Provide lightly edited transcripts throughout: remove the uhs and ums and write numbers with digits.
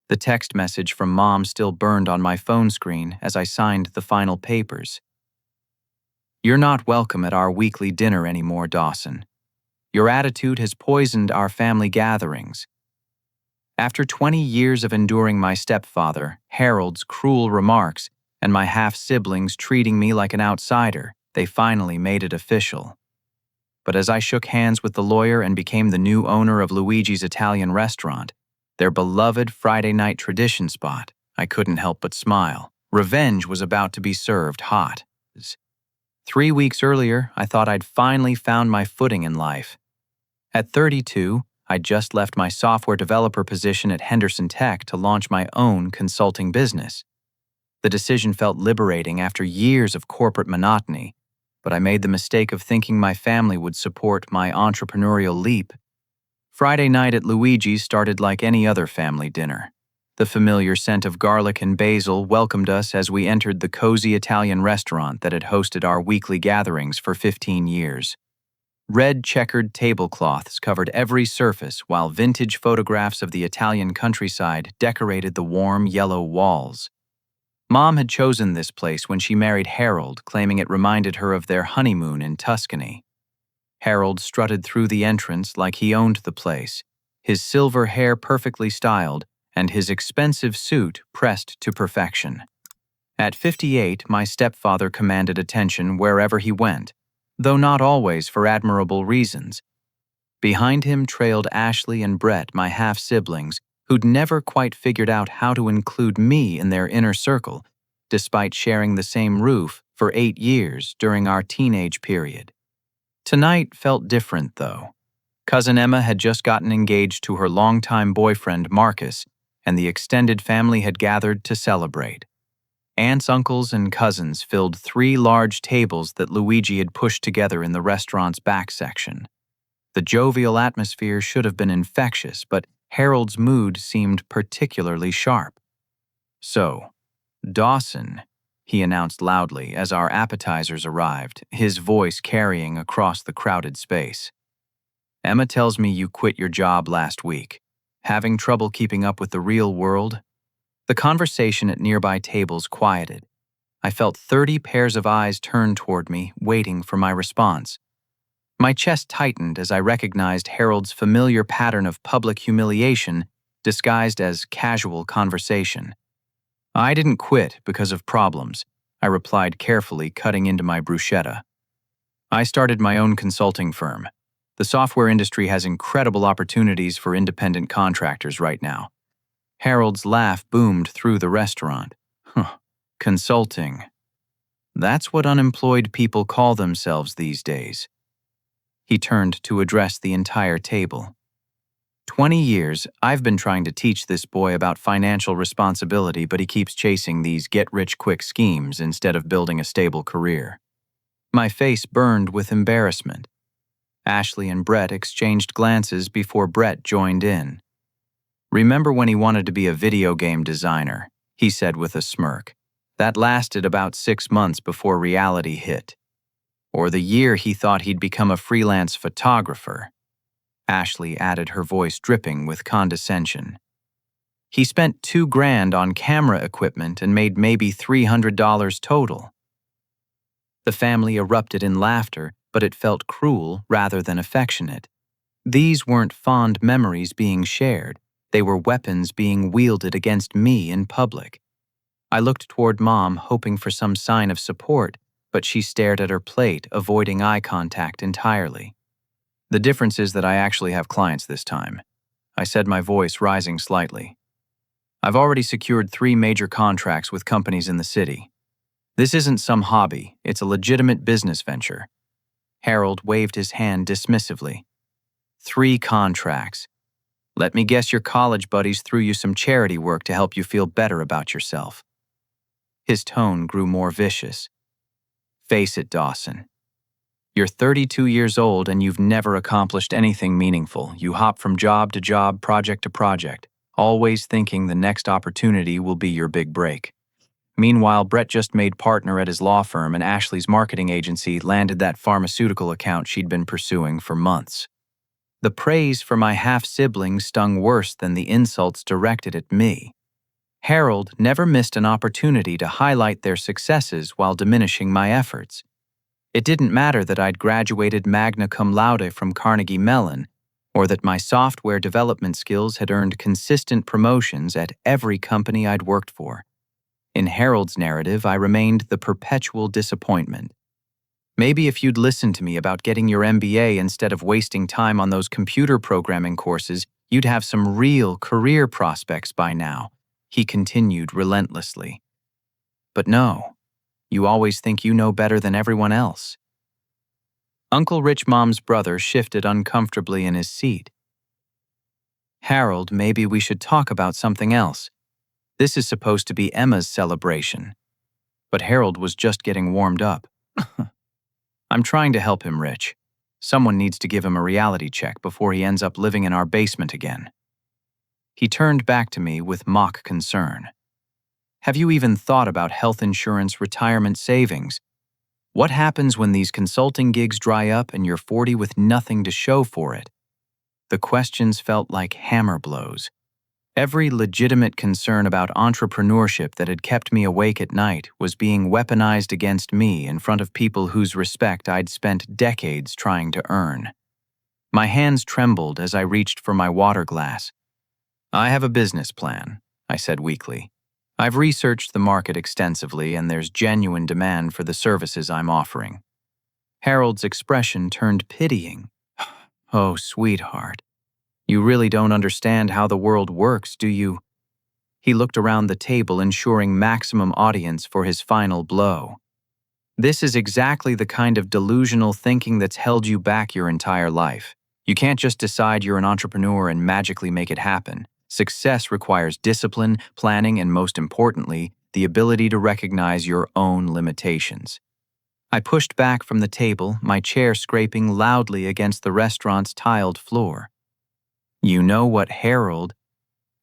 The text message from Mom still burned on my phone screen as I signed the final papers. "You're not welcome at our weekly dinner anymore, Dawson. Your attitude has poisoned our family gatherings." After 20 years of enduring my stepfather, Harold's cruel remarks, and my half-siblings treating me like an outsider, they finally made it official. But as I shook hands with the lawyer and became the new owner of Luigi's Italian restaurant, their beloved Friday night tradition spot, I couldn't help but smile. Revenge was about to be served hot. 3 weeks earlier, I thought I'd finally found my footing in life. At 32, I'd just left my software developer position at Henderson Tech to launch my own consulting business. The decision felt liberating after years of corporate monotony, but I made the mistake of thinking my family would support my entrepreneurial leap. Friday night at Luigi's started like any other family dinner. The familiar scent of garlic and basil welcomed us as we entered the cozy Italian restaurant that had hosted our weekly gatherings for 15 years. Red checkered tablecloths covered every surface, while vintage photographs of the Italian countryside decorated the warm yellow walls. Mom had chosen this place when she married Harold, claiming it reminded her of their honeymoon in Tuscany. Harold strutted through the entrance like he owned the place, his silver hair perfectly styled and his expensive suit pressed to perfection. At 58, my stepfather commanded attention wherever he went, though not always for admirable reasons. Behind him trailed Ashley and Brett, my half-siblings, who'd never quite figured out how to include me in their inner circle, despite sharing the same roof for 8 years during our teenage period. Tonight felt different, though. Cousin Emma had just gotten engaged to her longtime boyfriend, Marcus, and the extended family had gathered to celebrate. Aunts, uncles, and cousins filled 3 large tables that Luigi had pushed together in the restaurant's back section. The jovial atmosphere should have been infectious, but Harold's mood seemed particularly sharp. "So, Dawson," he announced loudly as our appetizers arrived, his voice carrying across the crowded space. "Emma tells me you quit your job last week. Having trouble keeping up with the real world?" The conversation at nearby tables quieted. I felt 30 pairs of eyes turn toward me, waiting for my response. My chest tightened as I recognized Harold's familiar pattern of public humiliation disguised as casual conversation. "I didn't quit because of problems," I replied carefully, cutting into my bruschetta. "I started my own consulting firm. The software industry has incredible opportunities for independent contractors right now." Harold's laugh boomed through the restaurant. Consulting. That's what unemployed people call themselves these days." He turned to address the entire table. 20 years, I've been trying to teach this boy about financial responsibility, but he keeps chasing these get-rich-quick schemes instead of building a stable career." My face burned with embarrassment. Ashley and Brett exchanged glances before Brett joined in. "Remember when he wanted to be a video game designer?" he said with a smirk. "That lasted about 6 months before reality hit. Or the year he thought he'd become a freelance photographer." Ashley added, her voice dripping with condescension. "He spent $2,000 on camera equipment and made maybe $300 total." The family erupted in laughter, but it felt cruel rather than affectionate. These weren't fond memories being shared. They were weapons being wielded against me in public. I looked toward Mom, hoping for some sign of support, but she stared at her plate, avoiding eye contact entirely. "The difference is that I actually have clients this time," I said, my voice rising slightly. "I've already secured 3 major contracts with companies in the city. This isn't some hobby, it's a legitimate business venture." Harold waved his hand dismissively. 3 contracts. Let me guess your college buddies threw you some charity work to help you feel better about yourself. His tone grew more vicious. "Face it, Dawson. You're 32 years old and you've never accomplished anything meaningful. You hop from job to job, project to project, always thinking the next opportunity will be your big break. Meanwhile, Brett just made partner at his law firm and Ashley's marketing agency landed that pharmaceutical account she'd been pursuing for months." The praise for my half-sibling stung worse than the insults directed at me. Harold never missed an opportunity to highlight their successes while diminishing my efforts. It didn't matter that I'd graduated magna cum laude from Carnegie Mellon, or that my software development skills had earned consistent promotions at every company I'd worked for. In Harold's narrative, I remained the perpetual disappointment. Maybe if you'd listened to me about getting your MBA instead of wasting time on those computer programming courses, you'd have some real career prospects by now, he continued relentlessly. But no, you always think you know better than everyone else. Uncle Rich Mom's brother shifted uncomfortably in his seat. Harold, maybe we should talk about something else. This is supposed to be Emma's celebration. But Harold was just getting warmed up. I'm trying to help him, Rich. Someone needs to give him a reality check before he ends up living in our basement again. He turned back to me with mock concern. Have you even thought about health insurance retirement savings? What happens when these consulting gigs dry up and you're 40 with nothing to show for it? The questions felt like hammer blows. Every legitimate concern about entrepreneurship that had kept me awake at night was being weaponized against me in front of people whose respect I'd spent decades trying to earn. My hands trembled as I reached for my water glass. I have a business plan, I said weakly. I've researched the market extensively and there's genuine demand for the services I'm offering. Harold's expression turned pitying. Oh, sweetheart. You really don't understand how the world works, do you? He looked around the table, ensuring maximum audience for his final blow. This is exactly the kind of delusional thinking that's held you back your entire life. You can't just decide you're an entrepreneur and magically make it happen. Success requires discipline, planning, and most importantly, the ability to recognize your own limitations. I pushed back from the table, my chair scraping loudly against the restaurant's tiled floor. You know what, Harold?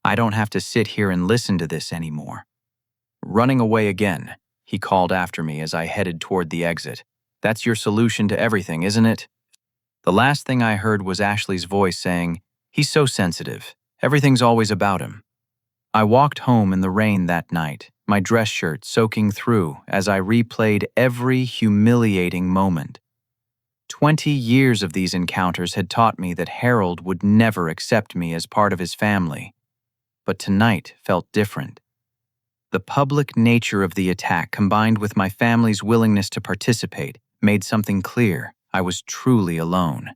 I don't have to sit here and listen to this anymore. Running away again, he called after me as I headed toward the exit. That's your solution to everything, isn't it? The last thing I heard was Ashley's voice saying, he's so sensitive. Everything's always about him. I walked home in the rain that night, my dress shirt soaking through as I replayed every humiliating moment. 20 years of these encounters had taught me that Harold would never accept me as part of his family. But tonight felt different. The public nature of the attack combined with my family's willingness to participate made something clear. I was truly alone.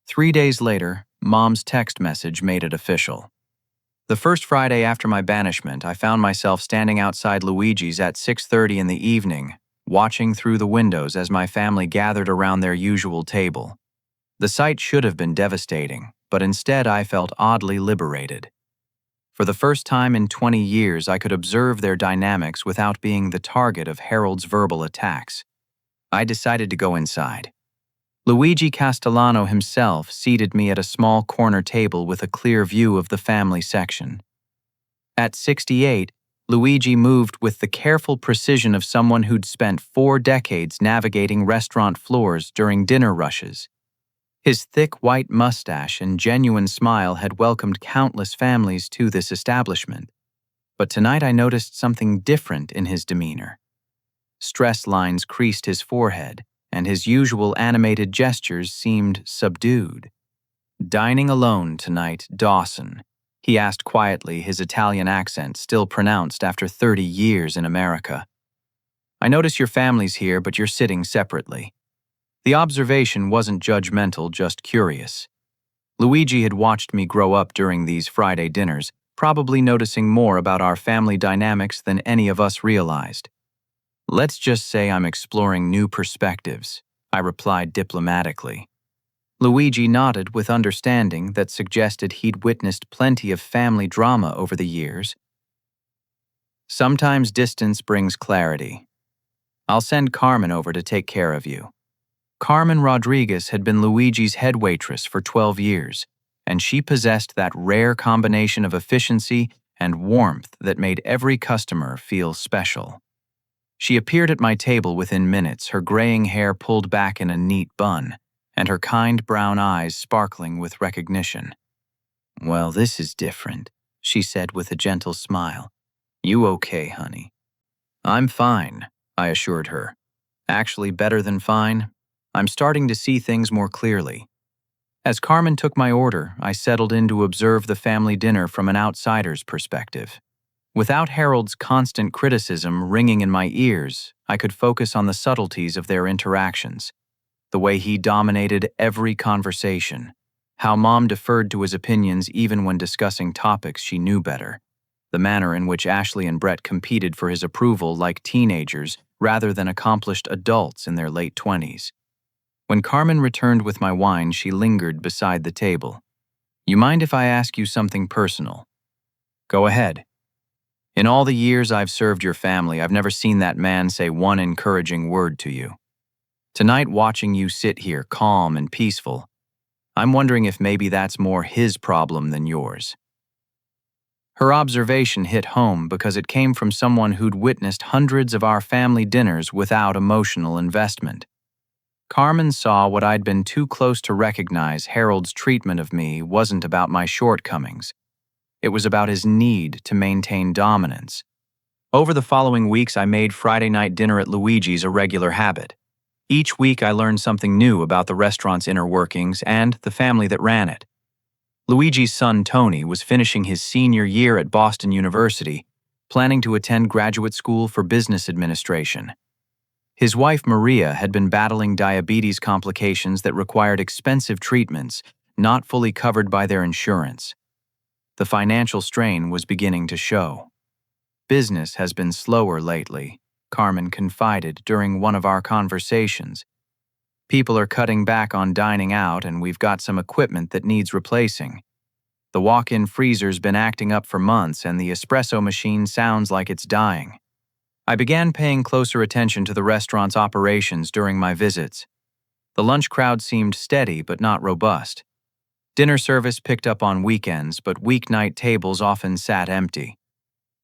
3 days later, Mom's text message made it official. The first Friday after my banishment, I found myself standing outside Luigi's at 6:30 in the evening, watching through the windows as my family gathered around their usual table. The sight should have been devastating, but instead I felt oddly liberated. For the first time in 20 years, I could observe their dynamics without being the target of Harold's verbal attacks. I decided to go inside. Luigi Castellano himself seated me at a small corner table with a clear view of the family section. At 68, Luigi moved with the careful precision of someone who'd spent 4 decades navigating restaurant floors during dinner rushes. His thick white mustache and genuine smile had welcomed countless families to this establishment. But tonight I noticed something different in his demeanor. Stress lines creased his forehead, and his usual animated gestures seemed subdued. Dining alone tonight, Dawson, he asked quietly, his Italian accent still pronounced after 30 years in America. I notice your family's here, but you're sitting separately. The observation wasn't judgmental, just curious. Luigi had watched me grow up during these Friday dinners, probably noticing more about our family dynamics than any of us realized. Let's just say I'm exploring new perspectives, I replied diplomatically. Luigi nodded with understanding that suggested he'd witnessed plenty of family drama over the years. Sometimes distance brings clarity. I'll send Carmen over to take care of you. Carmen Rodriguez had been Luigi's head waitress for 12 years, and she possessed that rare combination of efficiency and warmth that made every customer feel special. She appeared at my table within minutes, her graying hair pulled back in a neat bun, and her kind brown eyes sparkling with recognition. Well, this is different, she said with a gentle smile. You okay, honey? I'm fine, I assured her. Actually, better than fine. I'm starting to see things more clearly. As Carmen took my order, I settled in to observe the family dinner from an outsider's perspective. Without Harold's constant criticism ringing in my ears, I could focus on the subtleties of their interactions. The way he dominated every conversation. How Mom deferred to his opinions even when discussing topics she knew better. The manner in which Ashley and Brett competed for his approval like teenagers rather than accomplished adults in their late 20s. When Carmen returned with my wine, she lingered beside the table. You mind if I ask you something personal? Go ahead. In all the years I've served your family, I've never seen that man say one encouraging word to you. Tonight, watching you sit here calm and peaceful, I'm wondering if maybe that's more his problem than yours. Her observation hit home because it came from someone who'd witnessed hundreds of our family dinners without emotional investment. Carmen saw what I'd been too close to recognize. Harold's treatment of me wasn't about my shortcomings. It was about his need to maintain dominance. Over the following weeks, I made Friday night dinner at Luigi's a regular habit. Each week, I learned something new about the restaurant's inner workings and the family that ran it. Luigi's son, Tony, was finishing his senior year at Boston University, planning to attend graduate school for business administration. His wife, Maria, had been battling diabetes complications that required expensive treatments, not fully covered by their insurance. The financial strain was beginning to show. Business has been slower lately, Carmen confided during one of our conversations. People are cutting back on dining out, and we've got some equipment that needs replacing. The walk-in freezer's been acting up for months, and the espresso machine sounds like it's dying. I began paying closer attention to the restaurant's operations during my visits. The lunch crowd seemed steady but not robust. Dinner service picked up on weekends, but weeknight tables often sat empty.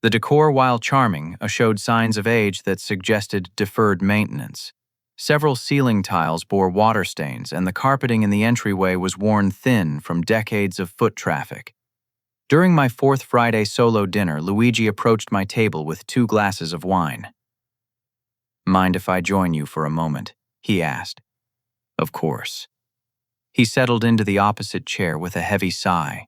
The decor, while charming, showed signs of age that suggested deferred maintenance. Several ceiling tiles bore water stains, and the carpeting in the entryway was worn thin from decades of foot traffic. During my fourth Friday solo dinner, Luigi approached my table with 2 glasses of wine. Mind if I join you for a moment? He asked. Of course. He settled into the opposite chair with a heavy sigh.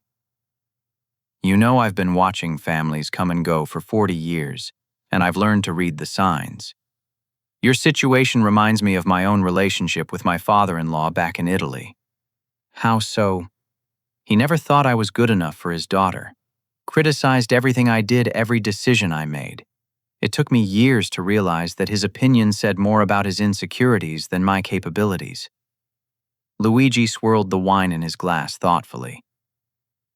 You know, I've been watching families come and go for 40 years, and I've learned to read the signs. Your situation reminds me of my own relationship with my father-in-law back in Italy. How so? He never thought I was good enough for his daughter. Criticized everything I did, every decision I made. It took me years to realize that his opinion said more about his insecurities than my capabilities. Luigi swirled the wine in his glass thoughtfully.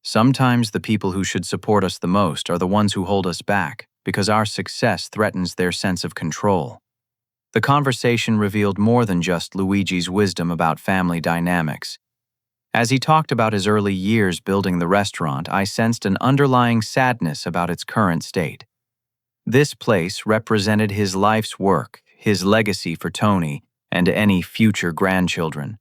Sometimes the people who should support us the most are the ones who hold us back, because our success threatens their sense of control. The conversation revealed more than just Luigi's wisdom about family dynamics. As he talked about his early years building the restaurant, I sensed an underlying sadness about its current state. This place represented his life's work, his legacy for Tony, and any future grandchildren.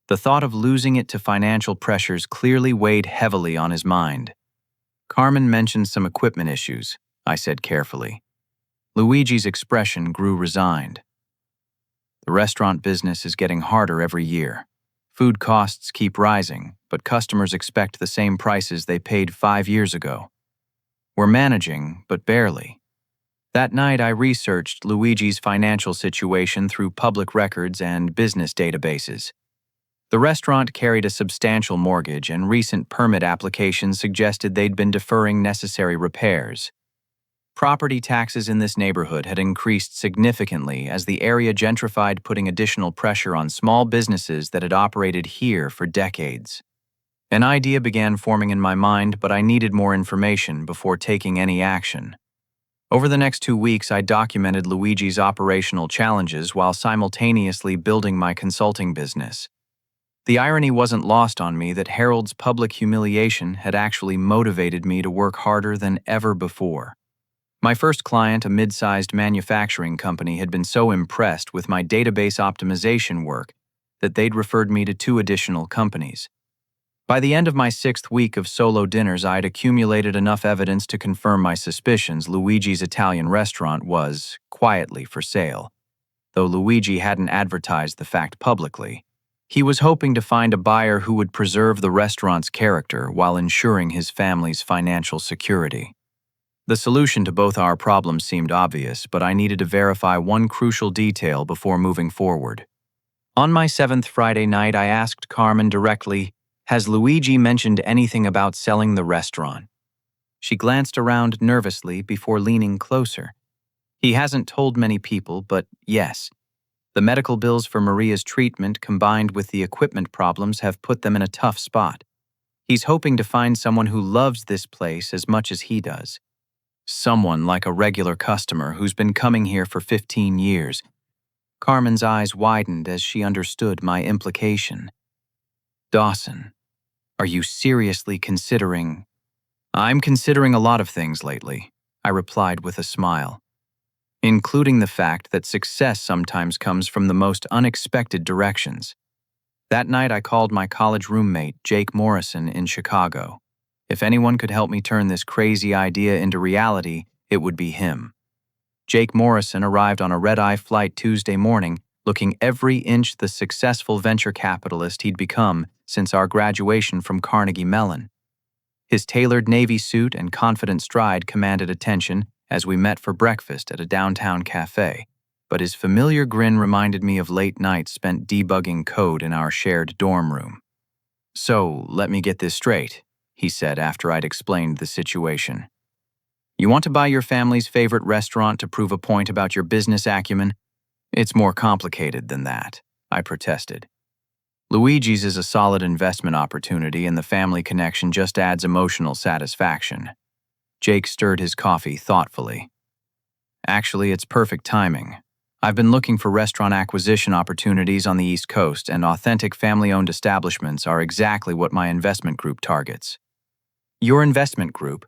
The thought of losing it to financial pressures clearly weighed heavily on his mind. Carmen mentioned some equipment issues, I said carefully. Luigi's expression grew resigned. The restaurant business is getting harder every year. Food costs keep rising, but customers expect the same prices they paid 5 years ago. We're managing, but barely. That night, I researched Luigi's financial situation through public records and business databases. The restaurant carried a substantial mortgage, and recent permit applications suggested they'd been deferring necessary repairs. Property taxes in this neighborhood had increased significantly as the area gentrified, putting additional pressure on small businesses that had operated here for decades. An idea began forming in my mind, but I needed more information before taking any action. Over the next 2 weeks, I documented Luigi's operational challenges while simultaneously building my consulting business. The irony wasn't lost on me that Harold's public humiliation had actually motivated me to work harder than ever before. My first client, a mid-sized manufacturing company, had been so impressed with my database optimization work that they'd referred me to 2 additional companies. By the end of my 6th week of solo dinners, I'd accumulated enough evidence to confirm my suspicions Luigi's Italian restaurant was, quietly, for sale. Though Luigi hadn't advertised the fact publicly, he was hoping to find a buyer who would preserve the restaurant's character while ensuring his family's financial security. The solution to both our problems seemed obvious, but I needed to verify one crucial detail before moving forward. On my 7th Friday night, I asked Carmen directly, "Has Luigi mentioned anything about selling the restaurant?" She glanced around nervously before leaning closer. "He hasn't told many people, but yes. The medical bills for Maria's treatment combined with the equipment problems have put them in a tough spot. He's hoping to find someone who loves this place as much as he does. Someone like a regular customer who's been coming here for 15 years. Carmen's eyes widened as she understood my implication. "Dawson, are you seriously considering—" "I'm considering a lot of things lately," I replied with a smile, "including the fact that success sometimes comes from the most unexpected directions." That night I called my college roommate, Jake Morrison, in Chicago. If anyone could help me turn this crazy idea into reality, it would be him. Jake Morrison arrived on a red-eye flight Tuesday morning, looking every inch the successful venture capitalist he'd become since our graduation from Carnegie Mellon. His tailored navy suit and confident stride commanded attention as we met for breakfast at a downtown cafe, but his familiar grin reminded me of late nights spent debugging code in our shared dorm room. "So, let me get this straight," he said after I'd explained the situation. "You want to buy your family's favorite restaurant to prove a point about your business acumen? It's more complicated than that," I protested. "Luigi's is a solid investment opportunity, and the family connection just adds emotional satisfaction." Jake stirred his coffee thoughtfully. "Actually, it's perfect timing. I've been looking for restaurant acquisition opportunities on the East Coast, and authentic family-owned establishments are exactly what my investment group targets." "Your investment group?"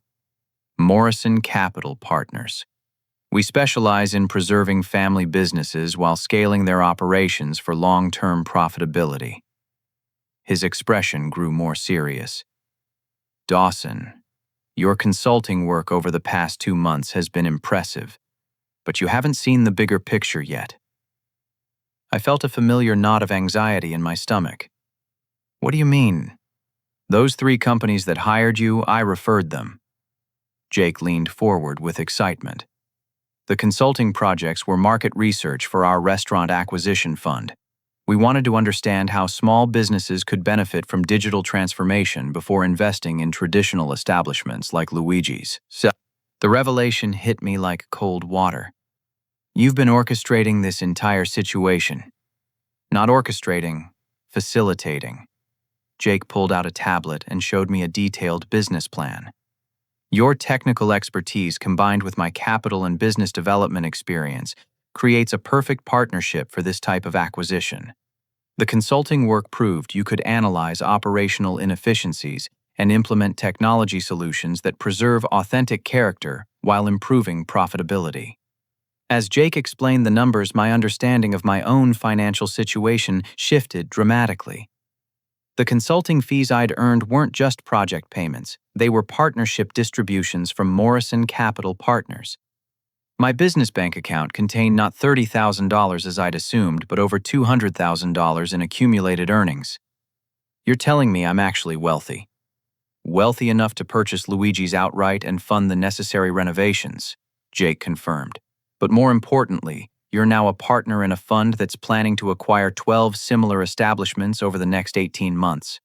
"Morrison Capital Partners. We specialize in preserving family businesses while scaling their operations for long-term profitability." His expression grew more serious. "Dawson, your consulting work over the past 2 months has been impressive, but you haven't seen the bigger picture yet." I felt a familiar knot of anxiety in my stomach. "What do you mean?" "Those 3 companies that hired you, I referred them." Jake leaned forward with excitement. "The consulting projects were market research for our restaurant acquisition fund. We wanted to understand how small businesses could benefit from digital transformation before investing in traditional establishments like Luigi's." So, the revelation hit me like cold water. "You've been orchestrating this entire situation." "Not orchestrating, facilitating." Jake pulled out a tablet and showed me a detailed business plan. "Your technical expertise combined with my capital and business development experience creates a perfect partnership for this type of acquisition. The consulting work proved you could analyze operational inefficiencies and implement technology solutions that preserve authentic character while improving profitability." As Jake explained the numbers, my understanding of my own financial situation shifted dramatically. The consulting fees I'd earned weren't just project payments, they were partnership distributions from Morrison Capital Partners. My business bank account contained not $30,000 as I'd assumed, but over $200,000 in accumulated earnings. "You're telling me I'm actually wealthy." "Wealthy enough to purchase Luigi's outright and fund the necessary renovations," Jake confirmed. "But more importantly, you're now a partner in a fund that's planning to acquire 12 similar establishments over the next 18 months.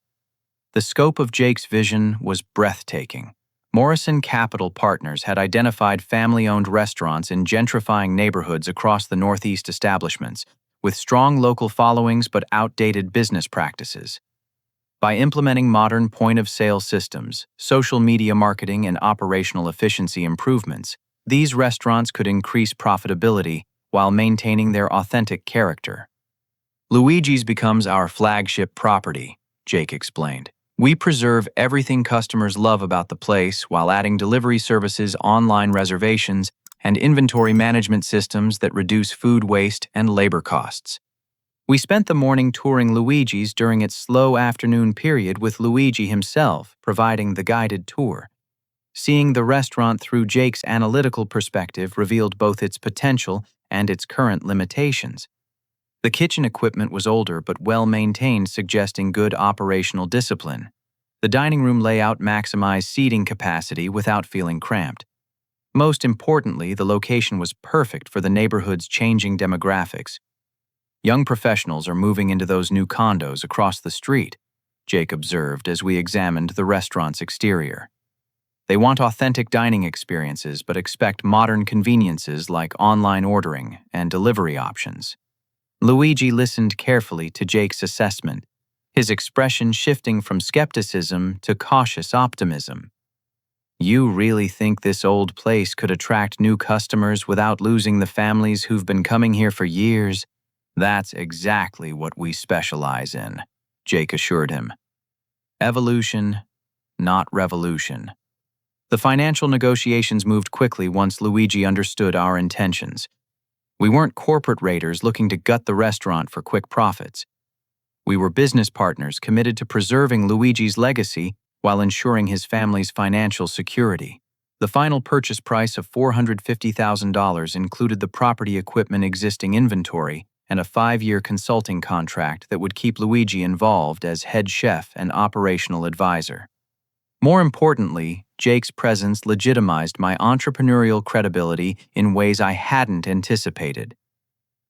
The scope of Jake's vision was breathtaking. Morrison Capital Partners had identified family-owned restaurants in gentrifying neighborhoods across the Northeast establishments, with strong local followings but outdated business practices. By implementing modern point-of-sale systems, social media marketing, and operational efficiency improvements, these restaurants could increase profitability while maintaining their authentic character. "Luigi's becomes our flagship property," Jake explained. "We preserve everything customers love about the place while adding delivery services, online reservations, and inventory management systems that reduce food waste and labor costs." We spent the morning touring Luigi's during its slow afternoon period with Luigi himself providing the guided tour. Seeing the restaurant through Jake's analytical perspective revealed both its potential and its current limitations. The kitchen equipment was older but well-maintained, suggesting good operational discipline. The dining room layout maximized seating capacity without feeling cramped. Most importantly, the location was perfect for the neighborhood's changing demographics. Young professionals are moving into those new condos across the street, Jake observed as we examined the restaurant's exterior. They want authentic dining experiences but expect modern conveniences like online ordering and delivery options. Luigi listened carefully to Jake's assessment, his expression shifting from skepticism to cautious optimism. You really think this old place could attract new customers without losing the families who've been coming here for years? That's exactly what we specialize in, Jake assured him. Evolution, not revolution. The financial negotiations moved quickly once Luigi understood our intentions. We weren't corporate raiders looking to gut the restaurant for quick profits. We were business partners committed to preserving Luigi's legacy while ensuring his family's financial security. The final purchase price of $450,000 included the property equipment existing inventory and a 5-year consulting contract that would keep Luigi involved as head chef and operational advisor. More importantly, Jake's presence legitimized my entrepreneurial credibility in ways I hadn't anticipated.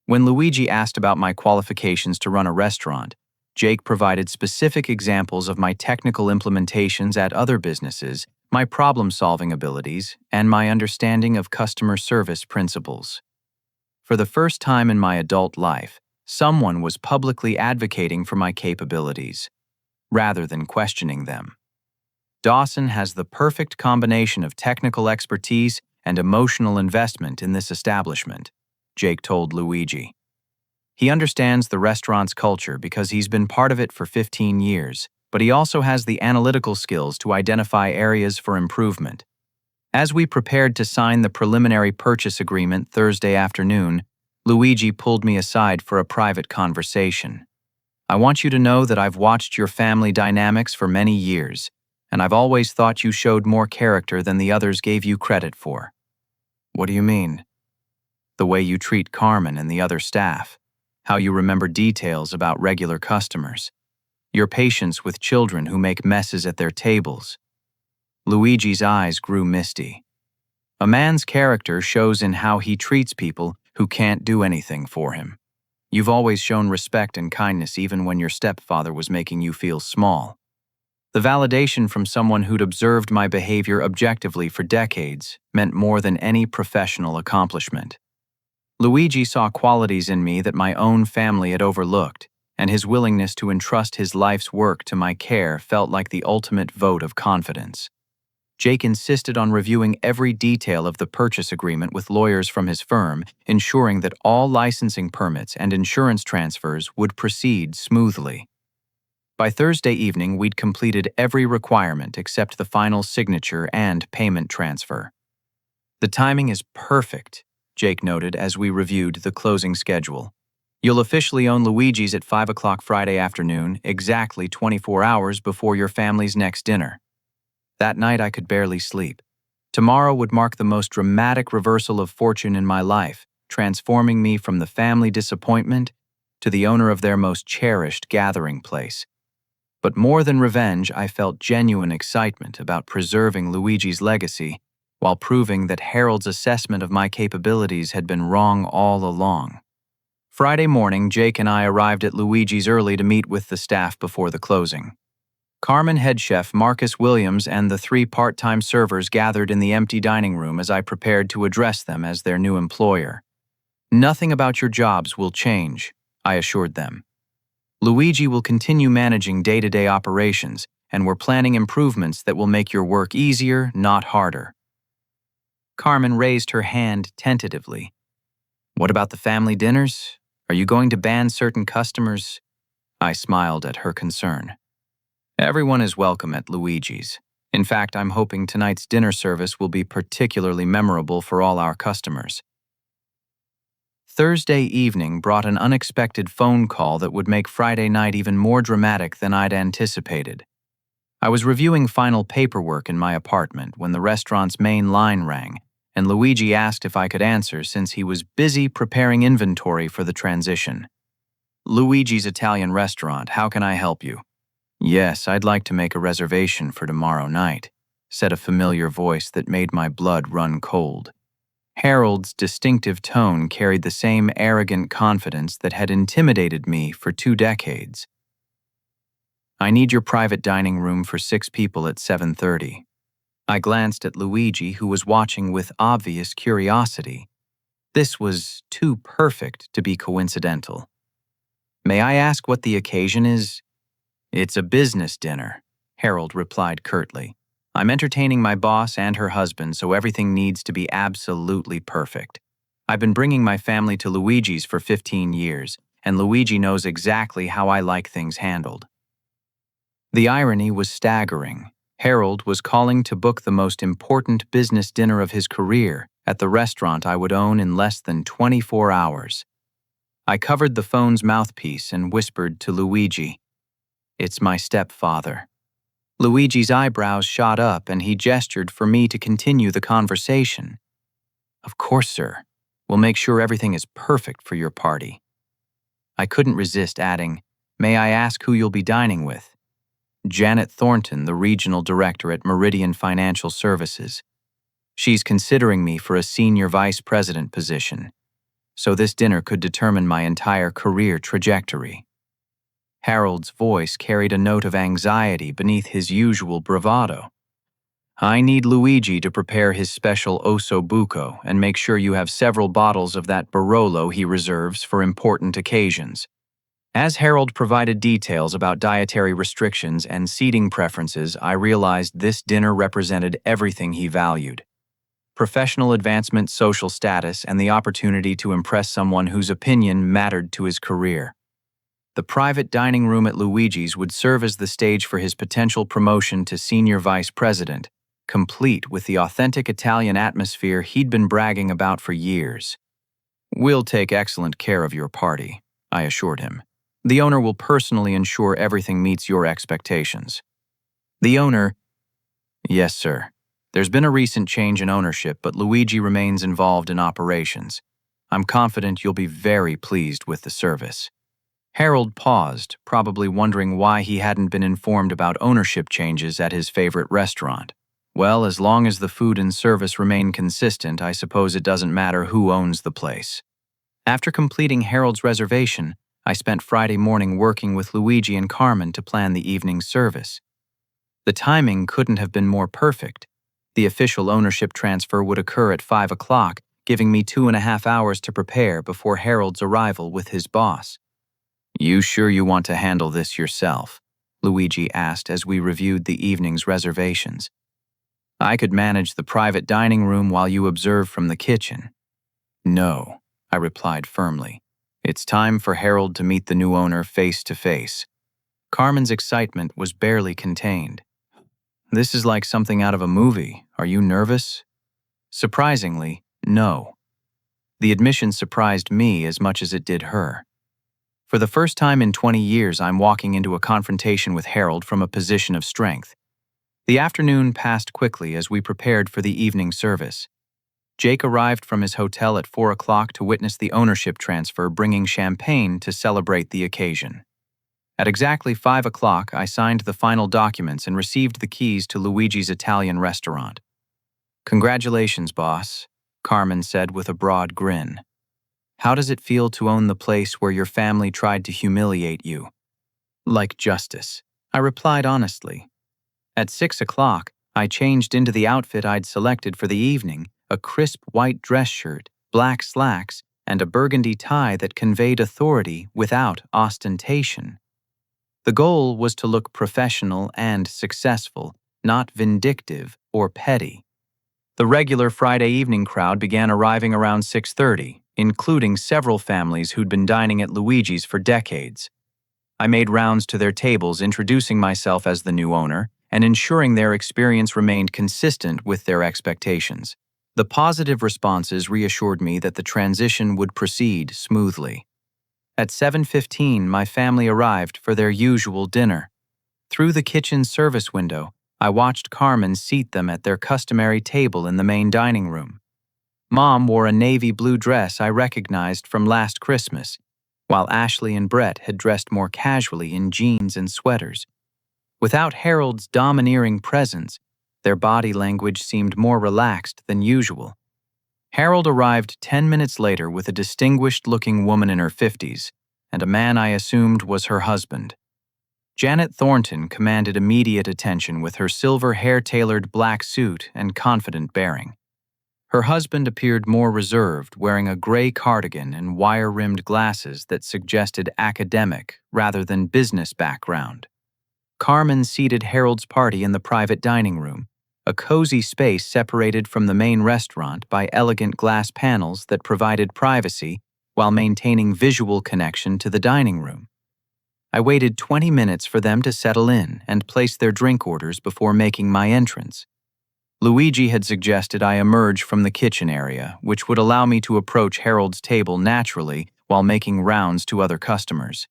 When Luigi asked about my qualifications to run a restaurant, Jake provided specific examples of my technical implementations at other businesses, my problem-solving abilities, and my understanding of customer service principles. For the first time in my adult life, someone was publicly advocating for my capabilities, rather than questioning them. Dawson has the perfect combination of technical expertise and emotional investment in this establishment, Jake told Luigi. He understands the restaurant's culture because he's been part of it for 15 years, but he also has the analytical skills to identify areas for improvement. As we prepared to sign the preliminary purchase agreement Thursday afternoon, Luigi pulled me aside for a private conversation. I want you to know that I've watched your family dynamics for many years, and I've always thought you showed more character than the others gave you credit for. What do you mean? The way you treat Carmen and the other staff, how you remember details about regular customers, your patience with children who make messes at their tables. Luigi's eyes grew misty. A man's character shows in how he treats people who can't do anything for him. You've always shown respect and kindness even when your stepfather was making you feel small. The validation from someone who'd observed my behavior objectively for decades meant more than any professional accomplishment. Luigi saw qualities in me that my own family had overlooked, and his willingness to entrust his life's work to my care felt like the ultimate vote of confidence. Jake insisted on reviewing every detail of the purchase agreement with lawyers from his firm, ensuring that all licensing permits and insurance transfers would proceed smoothly. By Thursday evening, we'd completed every requirement except the final signature and payment transfer. The timing is perfect, Jake noted as we reviewed the closing schedule. You'll officially own Luigi's at 5 o'clock Friday afternoon, exactly 24 hours before your family's next dinner. That night I could barely sleep. Tomorrow would mark the most dramatic reversal of fortune in my life, transforming me from the family disappointment to the owner of their most cherished gathering place. But more than revenge, I felt genuine excitement about preserving Luigi's legacy while proving that Harold's assessment of my capabilities had been wrong all along. Friday morning, Jake and I arrived at Luigi's early to meet with the staff before the closing. Carmen head chef Marcus Williams and the 3 part-time servers gathered in the empty dining room as I prepared to address them as their new employer. Nothing about your jobs will change, I assured them. Luigi will continue managing day-to-day operations, and we're planning improvements that will make your work easier, not harder. Carmen raised her hand tentatively. What about the family dinners? Are you going to ban certain customers? I smiled at her concern. Everyone is welcome at Luigi's. In fact, I'm hoping tonight's dinner service will be particularly memorable for all our customers. Thursday evening brought an unexpected phone call that would make Friday night even more dramatic than I'd anticipated. I was reviewing final paperwork in my apartment when the restaurant's main line rang, and Luigi asked if I could answer since he was busy preparing inventory for the transition. "Luigi's Italian Restaurant, how can I help you?" "Yes, I'd like to make a reservation for tomorrow night," said a familiar voice that made my blood run cold. Harold's distinctive tone carried the same arrogant confidence that had intimidated me for 2 decades. "I need your private dining room for 6 people at 7:30. I glanced at Luigi, who was watching with obvious curiosity. This was too perfect to be coincidental. "May I ask what the occasion is?" "It's a business dinner," Harold replied curtly. "I'm entertaining my boss and her husband, so everything needs to be absolutely perfect. I've been bringing my family to Luigi's for 15 years, and Luigi knows exactly how I like things handled." The irony was staggering. Harold was calling to book the most important business dinner of his career at the restaurant I would own in less than 24 hours. I covered the phone's mouthpiece and whispered to Luigi, "It's my stepfather." Luigi's eyebrows shot up and he gestured for me to continue the conversation. "Of course, sir. We'll make sure everything is perfect for your party." I couldn't resist adding, "May I ask who you'll be dining with?" "Janet Thornton, the regional director at Meridian Financial Services. She's considering me for a senior vice president position, so this dinner could determine my entire career trajectory." Harold's voice carried a note of anxiety beneath his usual bravado. "I need Luigi to prepare his special osso buco and make sure you have several bottles of that Barolo he reserves for important occasions." As Harold provided details about dietary restrictions and seating preferences, I realized this dinner represented everything he valued: professional advancement, social status, and the opportunity to impress someone whose opinion mattered to his career. The private dining room at Luigi's would serve as the stage for his potential promotion to senior vice president, complete with the authentic Italian atmosphere he'd been bragging about for years. "We'll take excellent care of your party," I assured him. "The owner will personally ensure everything meets your expectations." "The owner?" "Yes, sir. There's been a recent change in ownership, but Luigi remains involved in operations. I'm confident you'll be very pleased with the service." Harold paused, probably wondering why he hadn't been informed about ownership changes at his favorite restaurant. Well, as long as the food and service remain consistent, I suppose it doesn't matter who owns the place. After completing Harold's reservation, I spent Friday morning working with Luigi and Carmen to plan the evening service. The timing couldn't have been more perfect. The official ownership transfer would occur at 5 o'clock, giving me 2.5 hours to prepare before Harold's arrival with his boss. "You sure you want to handle this yourself?" Luigi asked as we reviewed the evening's reservations. "I could manage the private dining room while you observe from the kitchen." "No," I replied firmly. "It's time for Harold to meet the new owner face to face." Carmen's excitement was barely contained. "This is like something out of a movie. Are you nervous?" Surprisingly, no. The admission surprised me as much as it did her. For the first time in 20 years, I'm walking into a confrontation with Harold from a position of strength. The afternoon passed quickly as we prepared for the evening service. Jake arrived from his hotel at 4 o'clock to witness the ownership transfer, bringing champagne to celebrate the occasion. At exactly 5 o'clock, I signed the final documents and received the keys to Luigi's Italian Restaurant. "Congratulations, boss," Carmen said with a broad grin. "How does it feel to own the place where your family tried to humiliate you?" "Like justice," I replied honestly. At 6 o'clock, I changed into the outfit I'd selected for the evening, a crisp white dress shirt, black slacks, and a burgundy tie that conveyed authority without ostentation. The goal was to look professional and successful, not vindictive or petty. The regular Friday evening crowd began arriving around 6:30, including several families who'd been dining at Luigi's for decades. I made rounds to their tables, introducing myself as the new owner and ensuring their experience remained consistent with their expectations. The positive responses reassured me that the transition would proceed smoothly. At 7:15, my family arrived for their usual dinner. Through the kitchen service window, I watched Carmen seat them at their customary table in the main dining room. Mom wore a navy blue dress I recognized from last Christmas, while Ashley and Brett had dressed more casually in jeans and sweaters. Without Harold's domineering presence, their body language seemed more relaxed than usual. Harold arrived 10 minutes later with a distinguished-looking woman in her 50s, and a man I assumed was her husband. Janet Thornton commanded immediate attention with her silver hair-tailored black suit and confident bearing. Her husband appeared more reserved, wearing a gray cardigan and wire-rimmed glasses that suggested academic rather than business background. Carmen seated Harold's party in the private dining room, a cozy space separated from the main restaurant by elegant glass panels that provided privacy while maintaining visual connection to the dining room. I waited 20 minutes for them to settle in and place their drink orders before making my entrance. Luigi had suggested I emerge from the kitchen area, which would allow me to approach Harold's table naturally while making rounds to other customers.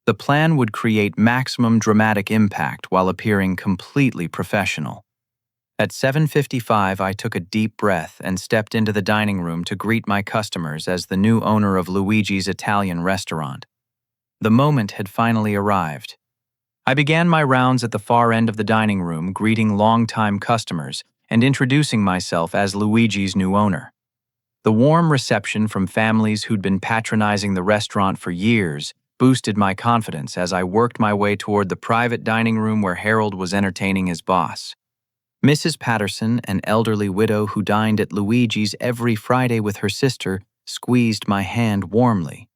The plan would create maximum dramatic impact while appearing completely professional. At 7:55, I took a deep breath and stepped into the dining room to greet my customers as the new owner of Luigi's Italian restaurant. The moment had finally arrived. I began my rounds at the far end of the dining room, greeting longtime customers and introducing myself as Luigi's new owner. The warm reception from families who'd been patronizing the restaurant for years boosted my confidence as I worked my way toward the private dining room where Harold was entertaining his boss. Mrs. Patterson, an elderly widow who dined at Luigi's every Friday with her sister, squeezed my hand warmly.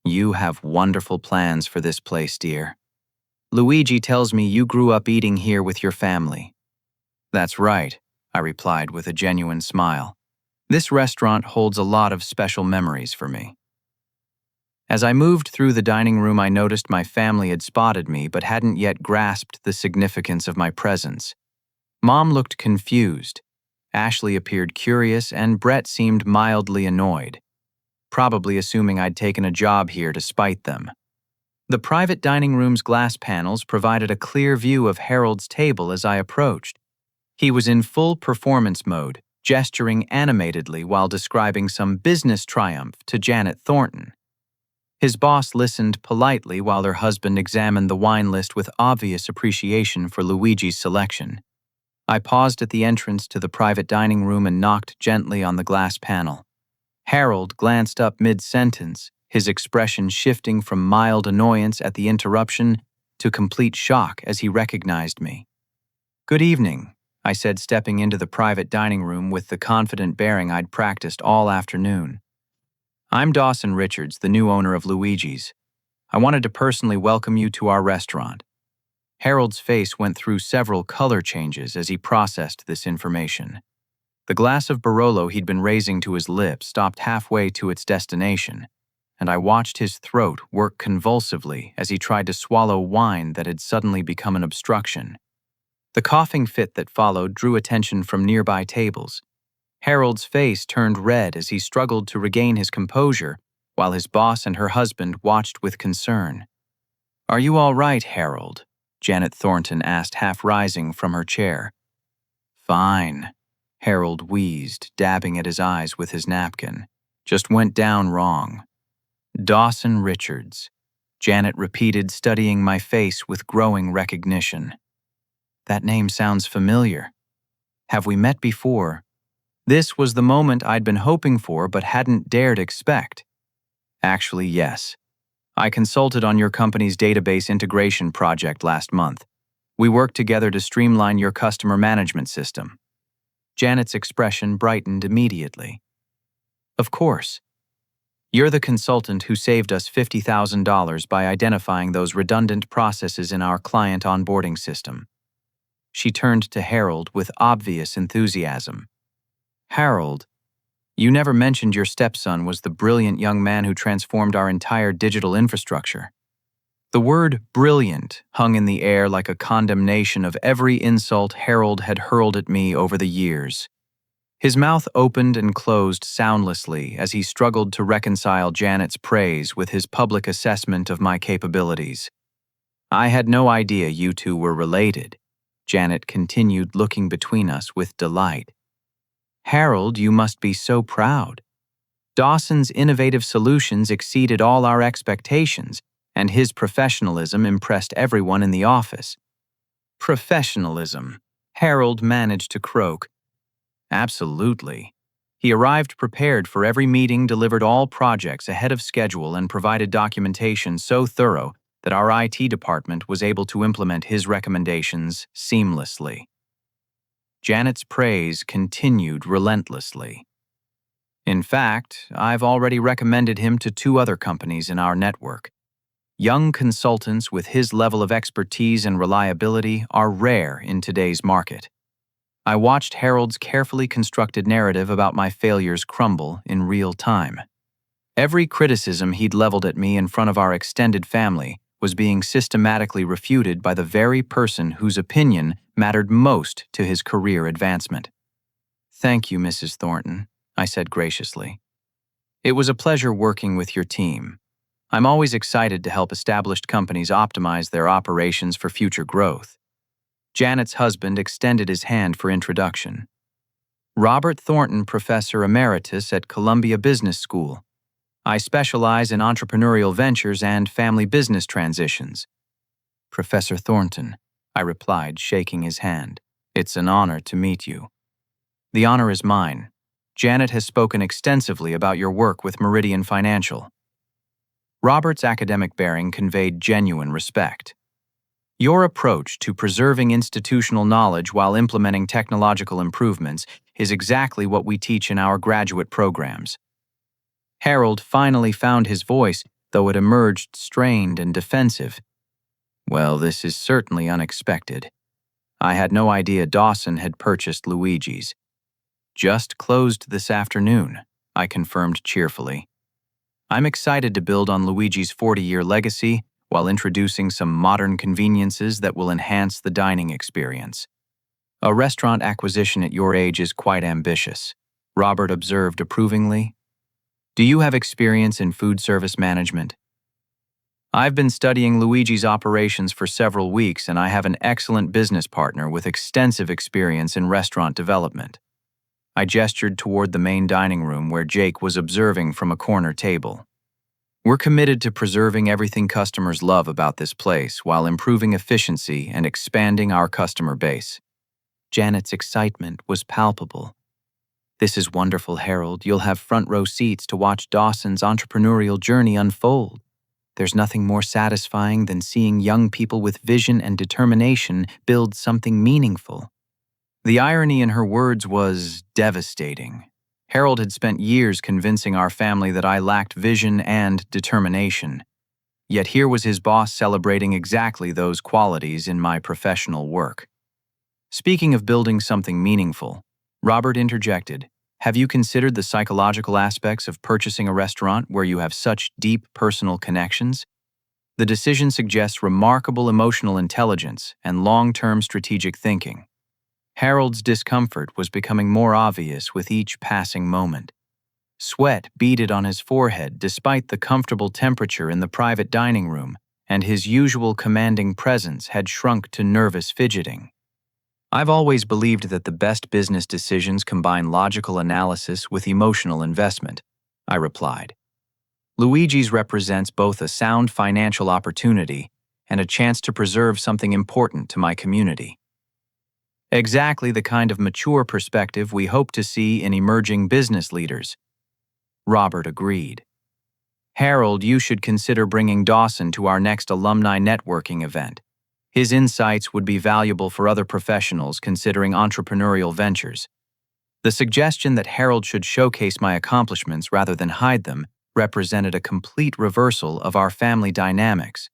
"You have wonderful plans for this place, dear. Luigi tells me you grew up eating here with your family." "That's right," I replied with a genuine smile. "This restaurant holds a lot of special memories for me." As I moved through the dining room, I noticed my family had spotted me but hadn't yet grasped the significance of my presence. Mom looked confused, Ashley appeared curious, and Brett seemed mildly annoyed, probably assuming I'd taken a job here to spite them. The private dining room's glass panels provided a clear view of Harold's table as I approached. He was in full performance mode, gesturing animatedly while describing some business triumph to Janet Thornton. His boss listened politely while her husband examined the wine list with obvious appreciation for Luigi's selection. I paused at the entrance to the private dining room and knocked gently on the glass panel. Harold glanced up mid-sentence, his expression shifting from mild annoyance at the interruption to complete shock as he recognized me. "Good evening," I said, stepping into the private dining room with the confident bearing I'd practiced all afternoon. "I'm Dawson Richards, the new owner of Luigi's. I wanted to personally welcome you to our restaurant." Harold's face went through several color changes as he processed this information. The glass of Barolo he'd been raising to his lips stopped halfway to its destination, and I watched his throat work convulsively as he tried to swallow wine that had suddenly become an obstruction. The coughing fit that followed drew attention from nearby tables. Harold's face turned red as he struggled to regain his composure, while his boss and her husband watched with concern. "Are you all right, Harold?" Janet Thornton asked, half rising from her chair. "Fine," Harold wheezed, dabbing at his eyes with his napkin. "Just went down wrong." "Dawson Richards," Janet repeated, studying my face with growing recognition. "That name sounds familiar. Have we met before?" This was the moment I'd been hoping for but hadn't dared expect. "Actually, yes. I consulted on your company's database integration project last month. We worked together to streamline your customer management system." Janet's expression brightened immediately. "Of course. You're the consultant who saved us $50,000 by identifying those redundant processes in our client onboarding system." She turned to Harold with obvious enthusiasm. "Harold, you never mentioned your stepson was the brilliant young man who transformed our entire digital infrastructure." The word brilliant hung in the air like a condemnation of every insult Harold had hurled at me over the years. His mouth opened and closed soundlessly as he struggled to reconcile Janet's praise with his public assessment of my capabilities. I had no idea you two were related. Janet continued, looking between us with delight. Harold, you must be so proud. Dawson's innovative solutions exceeded all our expectations, and his professionalism impressed everyone in the office. Professionalism, Harold managed to croak. Absolutely. He arrived prepared for every meeting, delivered all projects ahead of schedule, and provided documentation so thorough that our IT department was able to implement his recommendations seamlessly. Janet's praise continued relentlessly. In fact, I've already recommended him to 2 other companies in our network. Young consultants with his level of expertise and reliability are rare in today's market. I watched Harold's carefully constructed narrative about my failures crumble in real time. Every criticism he'd leveled at me in front of our extended family was being systematically refuted by the very person whose opinion mattered most to his career advancement. Thank you, Mrs. Thornton, I said graciously. It was a pleasure working with your team. I'm always excited to help established companies optimize their operations for future growth. Janet's husband extended his hand for introduction. Robert Thornton, Professor Emeritus at Columbia Business School. I specialize in entrepreneurial ventures and family business transitions. Professor Thornton, I replied, shaking his hand. It's an honor to meet you. The honor is mine. Janet has spoken extensively about your work with Meridian Financial. Robert's academic bearing conveyed genuine respect. Your approach to preserving institutional knowledge while implementing technological improvements is exactly what we teach in our graduate programs. Harold finally found his voice, though it emerged strained and defensive. Well, this is certainly unexpected. I had no idea Dawson had purchased Luigi's. Just closed this afternoon, I confirmed cheerfully. I'm excited to build on Luigi's 40-year legacy while introducing some modern conveniences that will enhance the dining experience. A restaurant acquisition at your age is quite ambitious, Robert observed approvingly. Do you have experience in food service management? I've been studying Luigi's operations for several weeks, and I have an excellent business partner with extensive experience in restaurant development. I gestured toward the main dining room where Jake was observing from a corner table. We're committed to preserving everything customers love about this place while improving efficiency and expanding our customer base. Janet's excitement was palpable. This is wonderful, Harold. You'll have front row seats to watch Dawson's entrepreneurial journey unfold. There's nothing more satisfying than seeing young people with vision and determination build something meaningful. The irony in her words was devastating. Harold had spent years convincing our family that I lacked vision and determination. Yet here was his boss celebrating exactly those qualities in my professional work. Speaking of building something meaningful, Robert interjected, have you considered the psychological aspects of purchasing a restaurant where you have such deep personal connections? The decision suggests remarkable emotional intelligence and long-term strategic thinking. Harold's discomfort was becoming more obvious with each passing moment. Sweat beaded on his forehead despite the comfortable temperature in the private dining room, and his usual commanding presence had shrunk to nervous fidgeting. I've always believed that the best business decisions combine logical analysis with emotional investment, I replied. Luigi's represents both a sound financial opportunity and a chance to preserve something important to my community. Exactly the kind of mature perspective we hope to see in emerging business leaders. Robert agreed. Harold, you should consider bringing Dawson to our next alumni networking event. His insights would be valuable for other professionals considering entrepreneurial ventures. The suggestion that Harold should showcase my accomplishments rather than hide them represented a complete reversal of our family dynamics.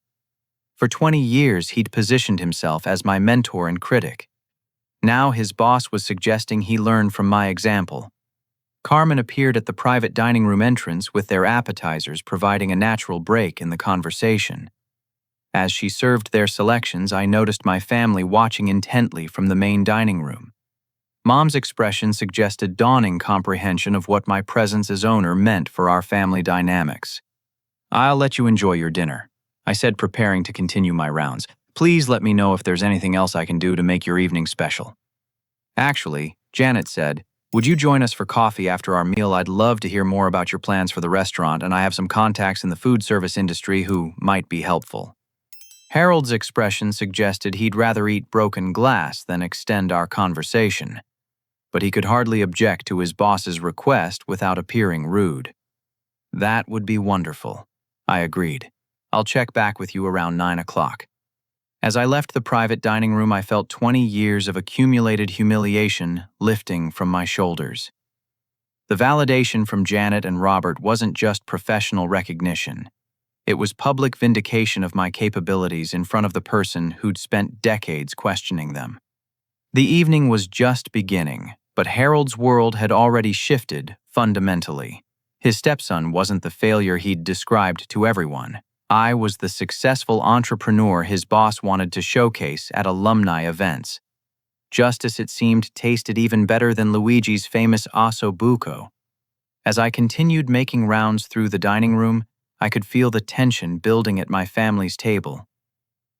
For 20 years, he'd positioned himself as my mentor and critic. Now his boss was suggesting he learn from my example. Carmen appeared at the private dining room entrance with their appetizers, providing a natural break in the conversation. As she served their selections, I noticed my family watching intently from the main dining room. Mom's expression suggested dawning comprehension of what my presence as owner meant for our family dynamics. "I'll let you enjoy your dinner," I said, preparing to continue my rounds. "Please let me know if there's anything else I can do to make your evening special." "Actually," Janet said, "would you join us for coffee after our meal? I'd love to hear more about your plans for the restaurant, and I have some contacts in the food service industry who might be helpful." Harold's expression suggested he'd rather eat broken glass than extend our conversation, but he could hardly object to his boss's request without appearing rude. "That would be wonderful," I agreed. "I'll check back with you around 9 o'clock. As I left the private dining room, I felt 20 years of accumulated humiliation lifting from my shoulders. The validation from Janet and Robert wasn't just professional recognition. It was public vindication of my capabilities in front of the person who'd spent decades questioning them. The evening was just beginning, but Harold's world had already shifted fundamentally. His stepson wasn't the failure he'd described to everyone. I was the successful entrepreneur his boss wanted to showcase at alumni events. Justice, it seemed, tasted even better than Luigi's famous osso buco. As I continued making rounds through the dining room, I could feel the tension building at my family's table.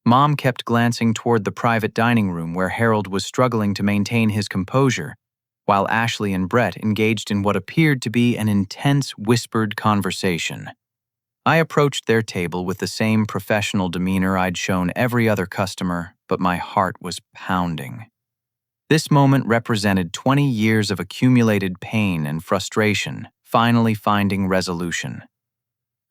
Mom kept glancing toward the private dining room where Harold was struggling to maintain his composure, while Ashley and Brett engaged in what appeared to be an intense, whispered conversation. I approached their table with the same professional demeanor I'd shown every other customer, but my heart was pounding. This moment represented 20 years of accumulated pain and frustration, finally finding resolution.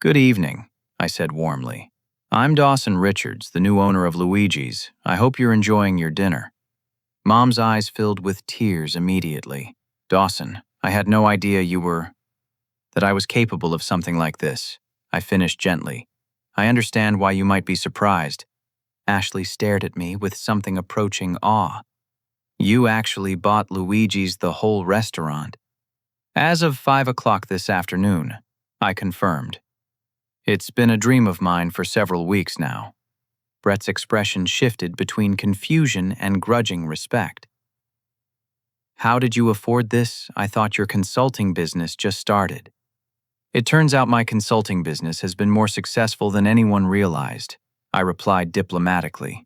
"Good evening," I said warmly. "I'm Dawson Richards, the new owner of Luigi's. I hope you're enjoying your dinner." Mom's eyes filled with tears immediately. "Dawson, I had no idea that I was capable of something like this," I finished gently. "I understand why you might be surprised." Ashley stared at me with something approaching awe. "You actually bought Luigi's the whole restaurant?" "As of 5 o'clock this afternoon," I confirmed. "It's been a dream of mine for several weeks now." Brett's expression shifted between confusion and grudging respect. "How did you afford this? I thought your consulting business just started." "It turns out my consulting business has been more successful than anyone realized," I replied diplomatically.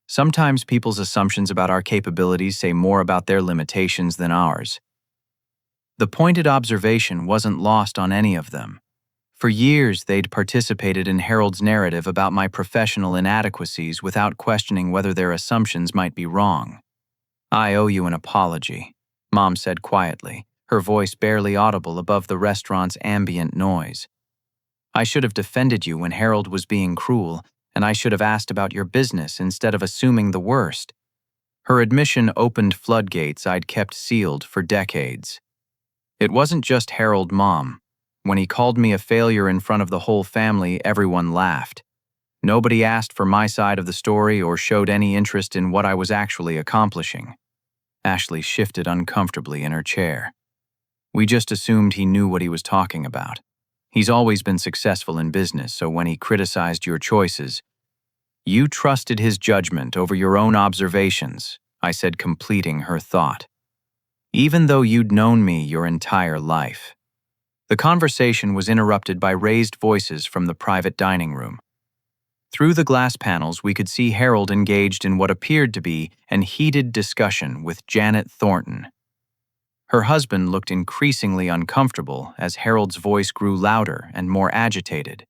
"Sometimes people's assumptions about our capabilities say more about their limitations than ours." The pointed observation wasn't lost on any of them. For years, they'd participated in Harold's narrative about my professional inadequacies without questioning whether their assumptions might be wrong. "I owe you an apology," Mom said quietly, her voice barely audible above the restaurant's ambient noise. "I should have defended you when Harold was being cruel, and I should have asked about your business instead of assuming the worst." Her admission opened floodgates I'd kept sealed for decades. It wasn't just Harold, Mom. When he called me a failure in front of the whole family, everyone laughed. Nobody asked for my side of the story or showed any interest in what I was actually accomplishing. Ashley shifted uncomfortably in her chair. "We just assumed he knew what he was talking about. He's always been successful in business, so when he criticized your choices, you trusted his judgment over your own observations," I said, completing her thought. "Even though you'd known me your entire life." The conversation was interrupted by raised voices from the private dining room. Through the glass panels, we could see Harold engaged in what appeared to be an heated discussion with Janet Thornton. Her husband looked increasingly uncomfortable as Harold's voice grew louder and more agitated.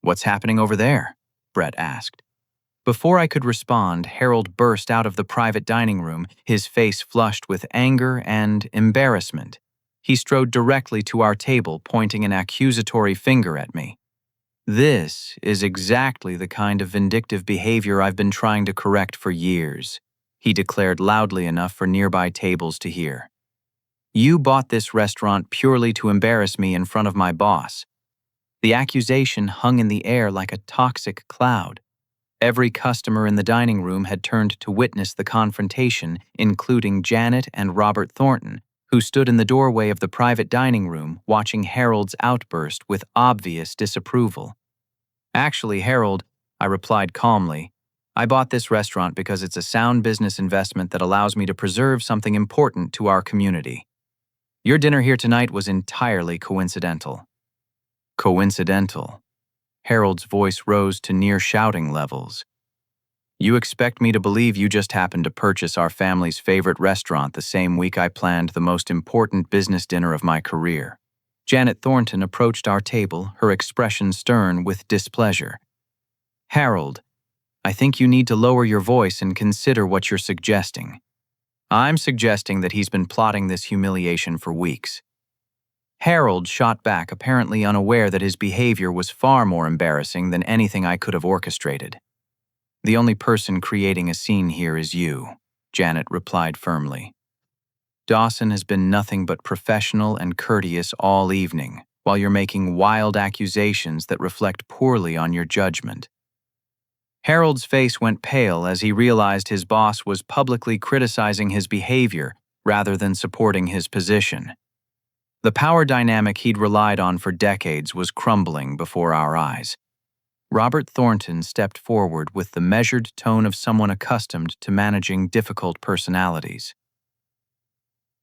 "What's happening over there?" Brett asked. Before I could respond, Harold burst out of the private dining room, his face flushed with anger and embarrassment. He strode directly to our table, pointing an accusatory finger at me. "This is exactly the kind of vindictive behavior I've been trying to correct for years," he declared loudly enough for nearby tables to hear. "You bought this restaurant purely to embarrass me in front of my boss." The accusation hung in the air like a toxic cloud. Every customer in the dining room had turned to witness the confrontation, including Janet and Robert Thornton, who stood in the doorway of the private dining room watching Harold's outburst with obvious disapproval. "Actually, Harold," I replied calmly, I bought this restaurant because it's a sound business investment that allows me to preserve something important to our community. Your dinner here tonight was entirely coincidental." Coincidental? Harold's voice rose to near shouting levels. "You expect me to believe you just happened to purchase our family's favorite restaurant the same week I planned the most important business dinner of my career?" Janet Thornton approached our table, her expression stern with displeasure. "Harold, I think you need to lower your voice and consider what you're suggesting." "I'm suggesting that he's been plotting this humiliation for weeks." Harold shot back, apparently unaware that his behavior was far more embarrassing than anything I could have orchestrated. "The only person creating a scene here is you," Janet replied firmly. "Dawson has been nothing but professional and courteous all evening, while you're making wild accusations that reflect poorly on your judgment." Harold's face went pale as he realized his boss was publicly criticizing his behavior rather than supporting his position. The power dynamic he'd relied on for decades was crumbling before our eyes. Robert Thornton stepped forward with the measured tone of someone accustomed to managing difficult personalities.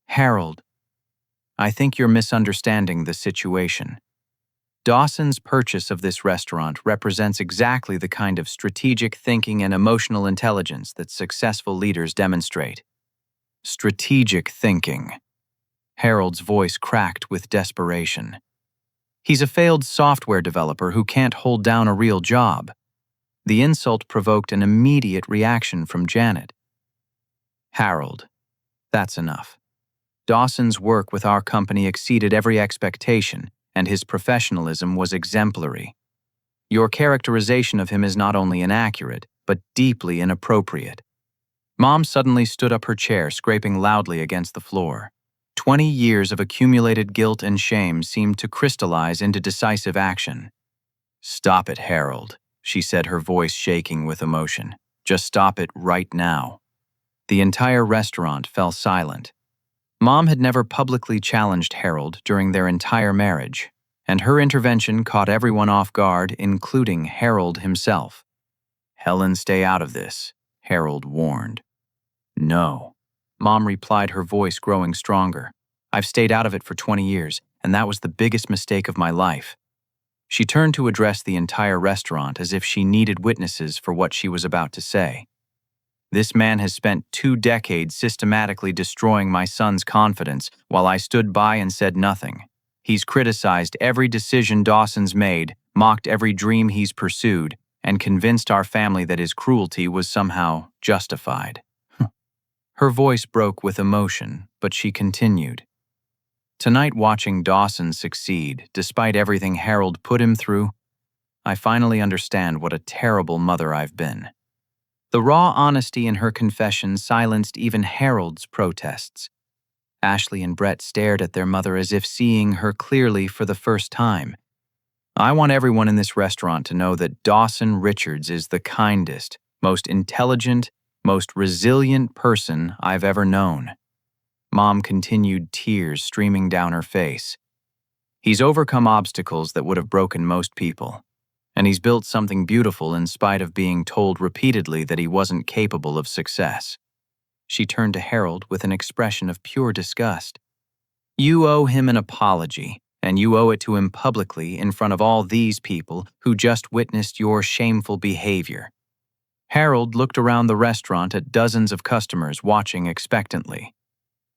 "Harold, I think you're misunderstanding the situation. Dawson's purchase of this restaurant represents exactly the kind of strategic thinking and emotional intelligence that successful leaders demonstrate." Strategic thinking. Harold's voice cracked with desperation. "He's a failed software developer who can't hold down a real job." The insult provoked an immediate reaction from Janet. "Harold, that's enough. Dawson's work with our company exceeded every expectation, and his professionalism was exemplary. Your characterization of him is not only inaccurate, but deeply inappropriate." Mom suddenly stood up her chair, scraping loudly against the floor. 20 years of accumulated guilt and shame seemed to crystallize into decisive action. "Stop it, Harold," she said, her voice shaking with emotion. "Just stop it right now." The entire restaurant fell silent. Mom had never publicly challenged Harold during their entire marriage, and her intervention caught everyone off guard, including Harold himself. "Helen, stay out of this," Harold warned. "No," Mom replied, her voice growing stronger. "I've stayed out of it for 20 years, and that was the biggest mistake of my life." She turned to address the entire restaurant as if she needed witnesses for what she was about to say. "This man has spent 2 decades systematically destroying my son's confidence while I stood by and said nothing. He's criticized every decision Dawson's made, mocked every dream he's pursued, and convinced our family that his cruelty was somehow justified." Her voice broke with emotion, but she continued. "Tonight, watching Dawson succeed, despite everything Harold put him through, I finally understand what a terrible mother I've been." The raw honesty in her confession silenced even Harold's protests. Ashley and Brett stared at their mother as if seeing her clearly for the first time. "I want everyone in this restaurant to know that Dawson Richards is the kindest, most intelligent, most resilient person I've ever known." Mom continued, tears streaming down her face. "He's overcome obstacles that would have broken most people, and he's built something beautiful in spite of being told repeatedly that he wasn't capable of success." She turned to Harold with an expression of pure disgust. "You owe him an apology, and you owe it to him publicly in front of all these people who just witnessed your shameful behavior." Harold looked around the restaurant at dozens of customers watching expectantly.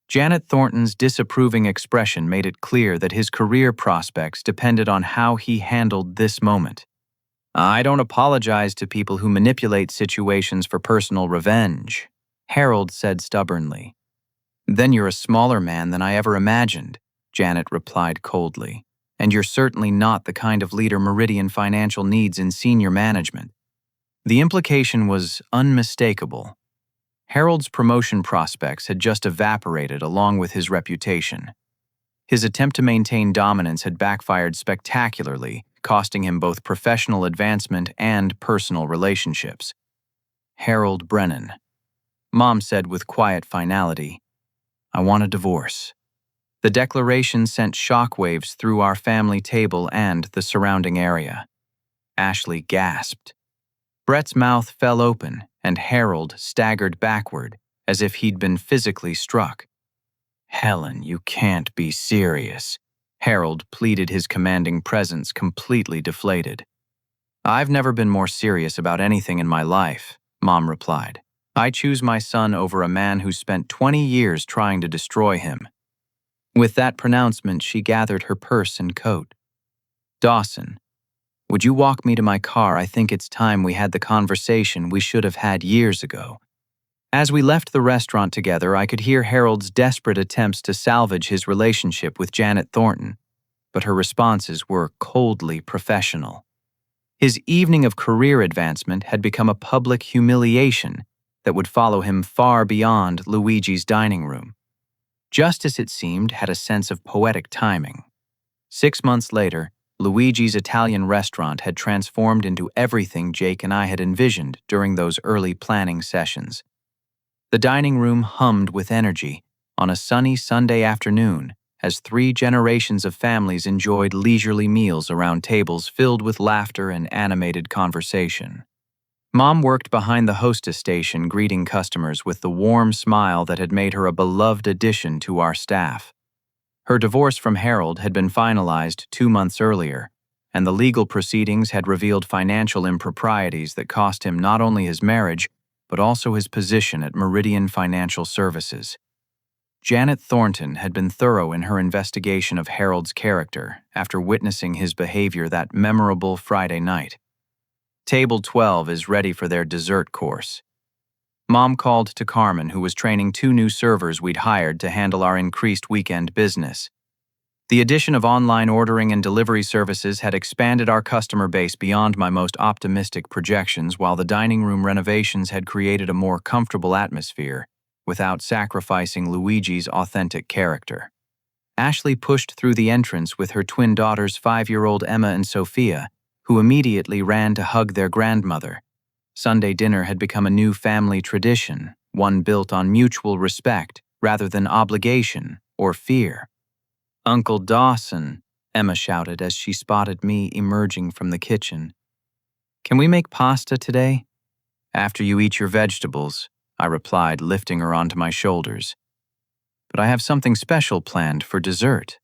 Janet Thornton's disapproving expression made it clear that his career prospects depended on how he handled this moment. "I don't apologize to people who manipulate situations for personal revenge," Harold said stubbornly. "Then you're a smaller man than I ever imagined," Janet replied coldly. "And you're certainly not the kind of leader Meridian Financial needs in senior management." The implication was unmistakable. Harold's promotion prospects had just evaporated along with his reputation. His attempt to maintain dominance had backfired spectacularly, costing him both professional advancement and personal relationships. "Harold Brennan," Mom said with quiet finality, "I want a divorce." The declaration sent shockwaves through our family table and the surrounding area. Ashley gasped. Brett's mouth fell open, and Harold staggered backward, as if he'd been physically struck. "Helen, you can't be serious." Harold pleaded, his commanding presence completely deflated. "I've never been more serious about anything in my life," Mom replied. "I choose my son over a man who spent 20 years trying to destroy him." With that pronouncement, she gathered her purse and coat. "Dawson, would you walk me to my car? I think it's time we had the conversation we should have had years ago." As we left the restaurant together, I could hear Harold's desperate attempts to salvage his relationship with Janet Thornton, but her responses were coldly professional. His evening of career advancement had become a public humiliation that would follow him far beyond Luigi's dining room. Justice, it seemed, had a sense of poetic timing. 6 months later, Luigi's Italian restaurant had transformed into everything Jake and I had envisioned during those early planning sessions. The dining room hummed with energy on a sunny Sunday afternoon as 3 generations of families enjoyed leisurely meals around tables filled with laughter and animated conversation. Mom worked behind the hostess station, greeting customers with the warm smile that had made her a beloved addition to our staff. Her divorce from Harold had been finalized 2 months earlier, and the legal proceedings had revealed financial improprieties that cost him not only his marriage, but also his position at Meridian Financial Services. Janet Thornton had been thorough in her investigation of Harold's character after witnessing his behavior that memorable Friday night. Table 12 is ready for their dessert course. Mom called to Carmen, who was training 2 new servers we'd hired to handle our increased weekend business. The addition of online ordering and delivery services had expanded our customer base beyond my most optimistic projections, while the dining room renovations had created a more comfortable atmosphere without sacrificing Luigi's authentic character. Ashley pushed through the entrance with her twin daughters, 5-year-old Emma and Sophia, who immediately ran to hug their grandmother. Sunday dinner had become a new family tradition, one built on mutual respect rather than obligation or fear. "Uncle Dawson," Emma shouted as she spotted me emerging from the kitchen. "Can we make pasta today?" "After you eat your vegetables," I replied, lifting her onto my shoulders. "But I have something special planned for dessert."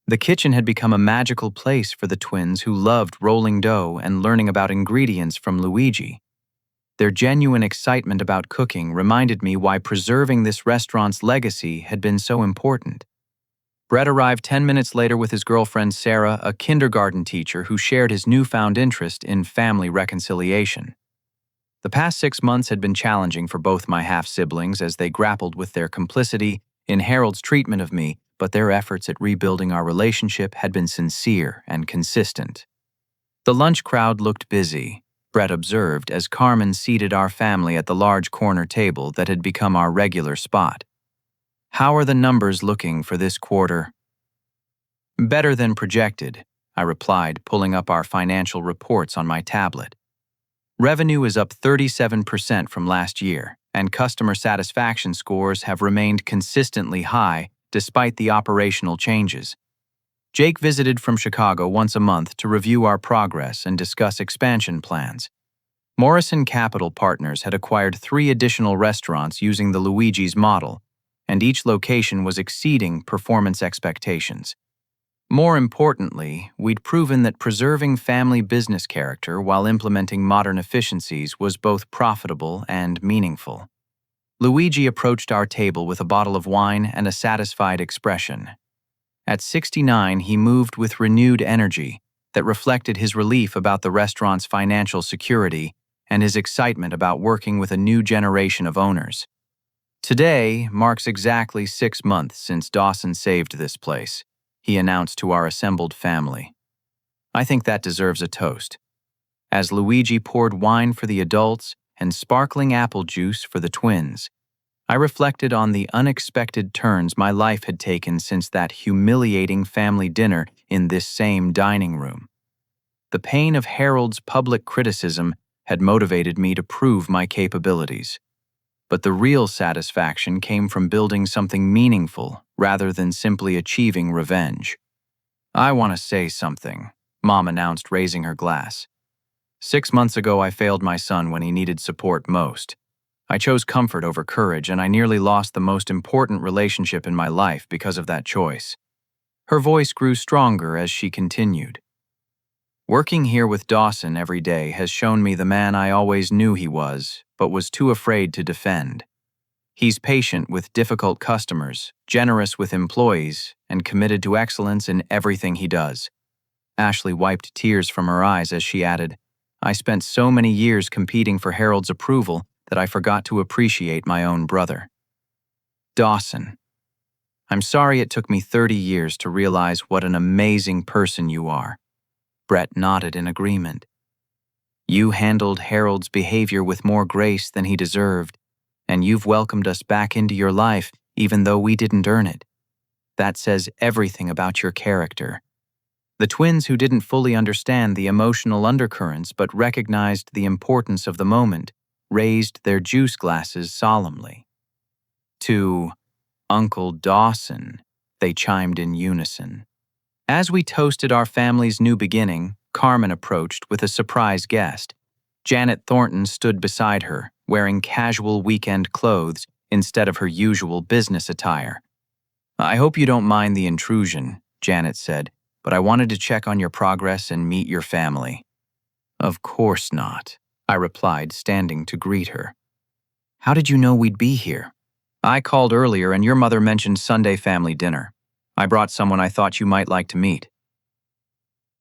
The kitchen had become a magical place for the twins, who loved rolling dough and learning about ingredients from Luigi. Their genuine excitement about cooking reminded me why preserving this restaurant's legacy had been so important. Brett arrived 10 minutes later with his girlfriend Sarah, a kindergarten teacher who shared his newfound interest in family reconciliation. The past 6 months had been challenging for both my half-siblings as they grappled with their complicity in Harold's treatment of me, but their efforts at rebuilding our relationship had been sincere and consistent. The lunch crowd looked busy, Brett observed as Carmen seated our family at the large corner table that had become our regular spot. "How are the numbers looking for this quarter?" "Better than projected," I replied, pulling up our financial reports on my tablet. Revenue is up 37% from last year, and customer satisfaction scores have remained consistently high despite the operational changes. Jake visited from Chicago once a month to review our progress and discuss expansion plans. Morrison Capital Partners had acquired 3 additional restaurants using the Luigi's model, and each location was exceeding performance expectations. More importantly, we'd proven that preserving family business character while implementing modern efficiencies was both profitable and meaningful. Luigi approached our table with a bottle of wine and a satisfied expression. At 69, he moved with renewed energy that reflected his relief about the restaurant's financial security and his excitement about working with a new generation of owners. "Today marks exactly 6 months since Dawson saved this place," he announced to our assembled family. "I think that deserves a toast." As Luigi poured wine for the adults and sparkling apple juice for the twins, I reflected on the unexpected turns my life had taken since that humiliating family dinner in this same dining room. The pain of Harold's public criticism had motivated me to prove my capabilities. But the real satisfaction came from building something meaningful rather than simply achieving revenge. "I want to say something," Mom announced, raising her glass. 6 months ago, I failed my son when he needed support most. I chose comfort over courage, and I nearly lost the most important relationship in my life because of that choice. Her voice grew stronger as she continued. Working here with Dawson every day has shown me the man I always knew he was, but was too afraid to defend. He's patient with difficult customers, generous with employees, and committed to excellence in everything he does. Ashley wiped tears from her eyes as she added, I spent so many years competing for Harold's approval that I forgot to appreciate my own brother. Dawson, I'm sorry it took me 30 years to realize what an amazing person you are. Brett nodded in agreement. You handled Harold's behavior with more grace than he deserved, and you've welcomed us back into your life even though we didn't earn it. That says everything about your character. The twins who didn't fully understand the emotional undercurrents but recognized the importance of the moment raised their juice glasses solemnly. To Uncle Dawson, they chimed in unison. As we toasted our family's new beginning, Carmen approached with a surprise guest. Janet Thornton stood beside her, wearing casual weekend clothes instead of her usual business attire. I hope you don't mind the intrusion, Janet said, but I wanted to check on your progress and meet your family. Of course not, I replied, standing to greet her. How did you know we'd be here? I called earlier and your mother mentioned Sunday family dinner. I brought someone I thought you might like to meet.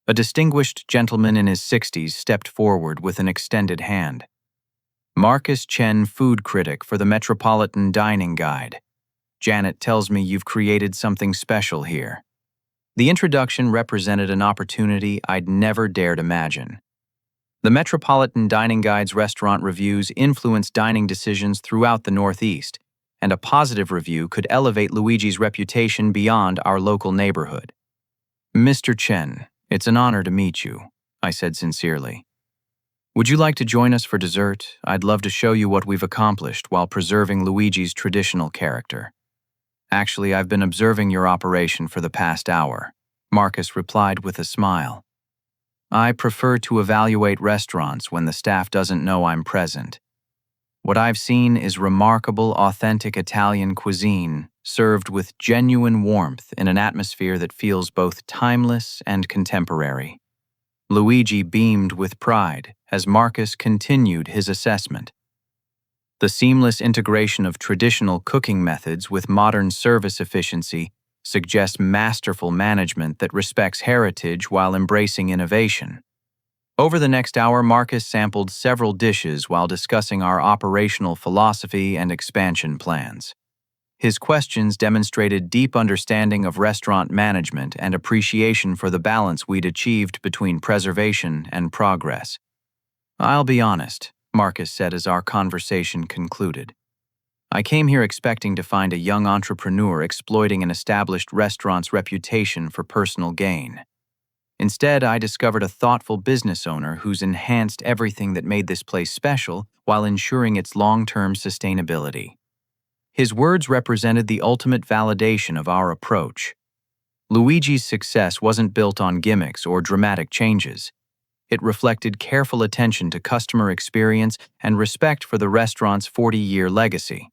A distinguished gentleman in his 60s stepped forward with an extended hand. Marcus Chen, food critic for the Metropolitan Dining Guide. Janet tells me you've created something special here. The introduction represented an opportunity I'd never dared imagine. The Metropolitan Dining Guide's restaurant reviews influence dining decisions throughout the Northeast, and a positive review could elevate Luigi's reputation beyond our local neighborhood. Mr. Chen, it's an honor to meet you, I said sincerely. Would you like to join us for dessert? I'd love to show you what we've accomplished while preserving Luigi's traditional character. Actually, I've been observing your operation for the past hour, Marcus replied with a smile. I prefer to evaluate restaurants when the staff doesn't know I'm present. What I've seen is remarkable, authentic Italian cuisine served with genuine warmth in an atmosphere that feels both timeless and contemporary. Luigi beamed with pride as Marcus continued his assessment. The seamless integration of traditional cooking methods with modern service efficiency suggests masterful management that respects heritage while embracing innovation. Over the next hour, Marcus sampled several dishes while discussing our operational philosophy and expansion plans. His questions demonstrated deep understanding of restaurant management and appreciation for the balance we'd achieved between preservation and progress. I'll be honest, Marcus said as our conversation concluded. I came here expecting to find a young entrepreneur exploiting an established restaurant's reputation for personal gain. Instead, I discovered a thoughtful business owner who's enhanced everything that made this place special while ensuring its long-term sustainability. His words represented the ultimate validation of our approach. Luigi's success wasn't built on gimmicks or dramatic changes. It reflected careful attention to customer experience and respect for the restaurant's 40-year legacy.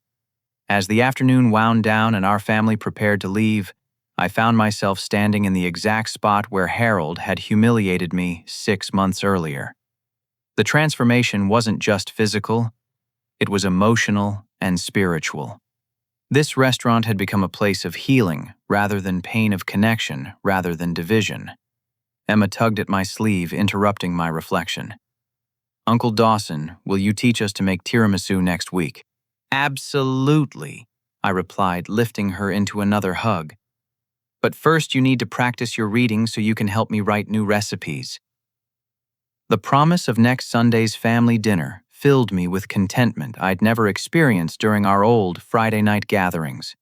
As the afternoon wound down and our family prepared to leave, I found myself standing in the exact spot where Harold had humiliated me 6 months earlier. The transformation wasn't just physical, it was emotional and spiritual. This restaurant had become a place of healing rather than pain, of connection rather than division. Emma tugged at my sleeve, interrupting my reflection. Uncle Dawson, will you teach us to make tiramisu next week? Absolutely, I replied, lifting her into another hug. But first you need to practice your reading so you can help me write new recipes. The promise of next Sunday's family dinner filled me with contentment I'd never experienced during our old Friday night gatherings.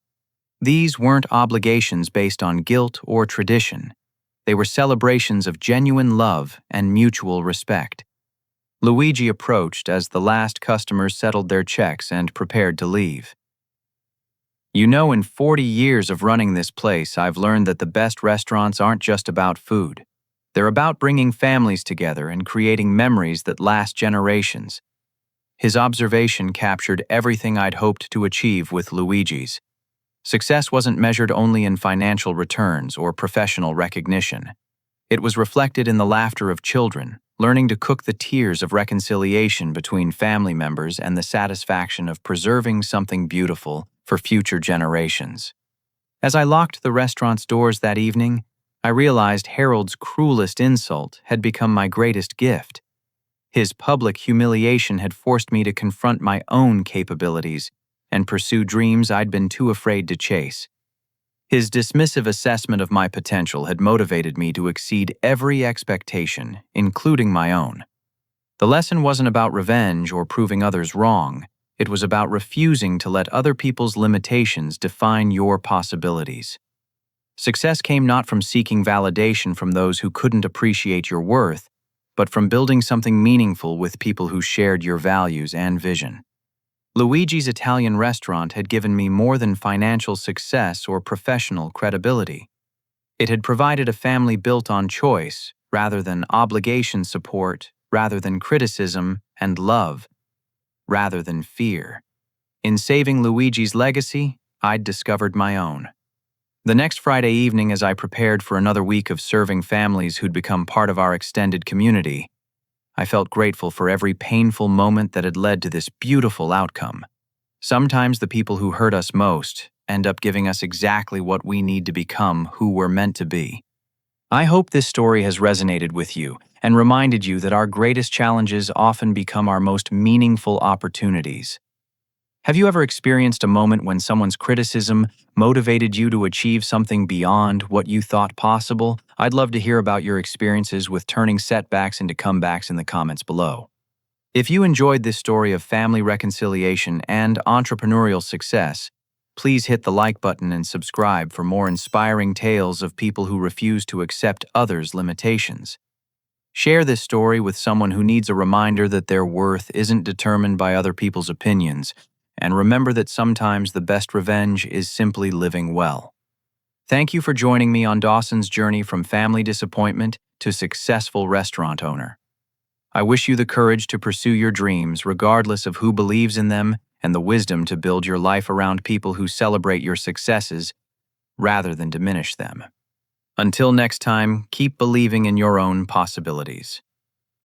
These weren't obligations based on guilt or tradition. They were celebrations of genuine love and mutual respect. Luigi approached as the last customers settled their checks and prepared to leave. You know, in 40 years of running this place, I've learned that the best restaurants aren't just about food. They're about bringing families together and creating memories that last generations. His observation captured everything I'd hoped to achieve with Luigi's. Success wasn't measured only in financial returns or professional recognition. It was reflected in the laughter of children, learning to cook the tears of reconciliation between family members, and the satisfaction of preserving something beautiful for future generations. As I locked the restaurant's doors that evening, I realized Harold's cruelest insult had become my greatest gift. His public humiliation had forced me to confront my own capabilities and pursue dreams I'd been too afraid to chase. His dismissive assessment of my potential had motivated me to exceed every expectation, including my own. The lesson wasn't about revenge or proving others wrong. It was about refusing to let other people's limitations define your possibilities. Success came not from seeking validation from those who couldn't appreciate your worth, but from building something meaningful with people who shared your values and vision. Luigi's Italian restaurant had given me more than financial success or professional credibility. It had provided a family built on choice, rather than obligation, support, rather than criticism, and love, rather than fear. In saving Luigi's legacy, I'd discovered my own. The next Friday evening, as I prepared for another week of serving families who'd become part of our extended community, I felt grateful for every painful moment that had led to this beautiful outcome. Sometimes the people who hurt us most end up giving us exactly what we need to become who we're meant to be. I hope this story has resonated with you and reminded you that our greatest challenges often become our most meaningful opportunities. Have you ever experienced a moment when someone's criticism motivated you to achieve something beyond what you thought possible? I'd love to hear about your experiences with turning setbacks into comebacks in the comments below. If you enjoyed this story of family reconciliation and entrepreneurial success, please hit the like button and subscribe for more inspiring tales of people who refuse to accept others' limitations. Share this story with someone who needs a reminder that their worth isn't determined by other people's opinions, and remember that sometimes the best revenge is simply living well. Thank you for joining me on Dawson's journey from family disappointment to successful restaurant owner. I wish you the courage to pursue your dreams regardless of who believes in them, and the wisdom to build your life around people who celebrate your successes rather than diminish them. Until next time, keep believing in your own possibilities.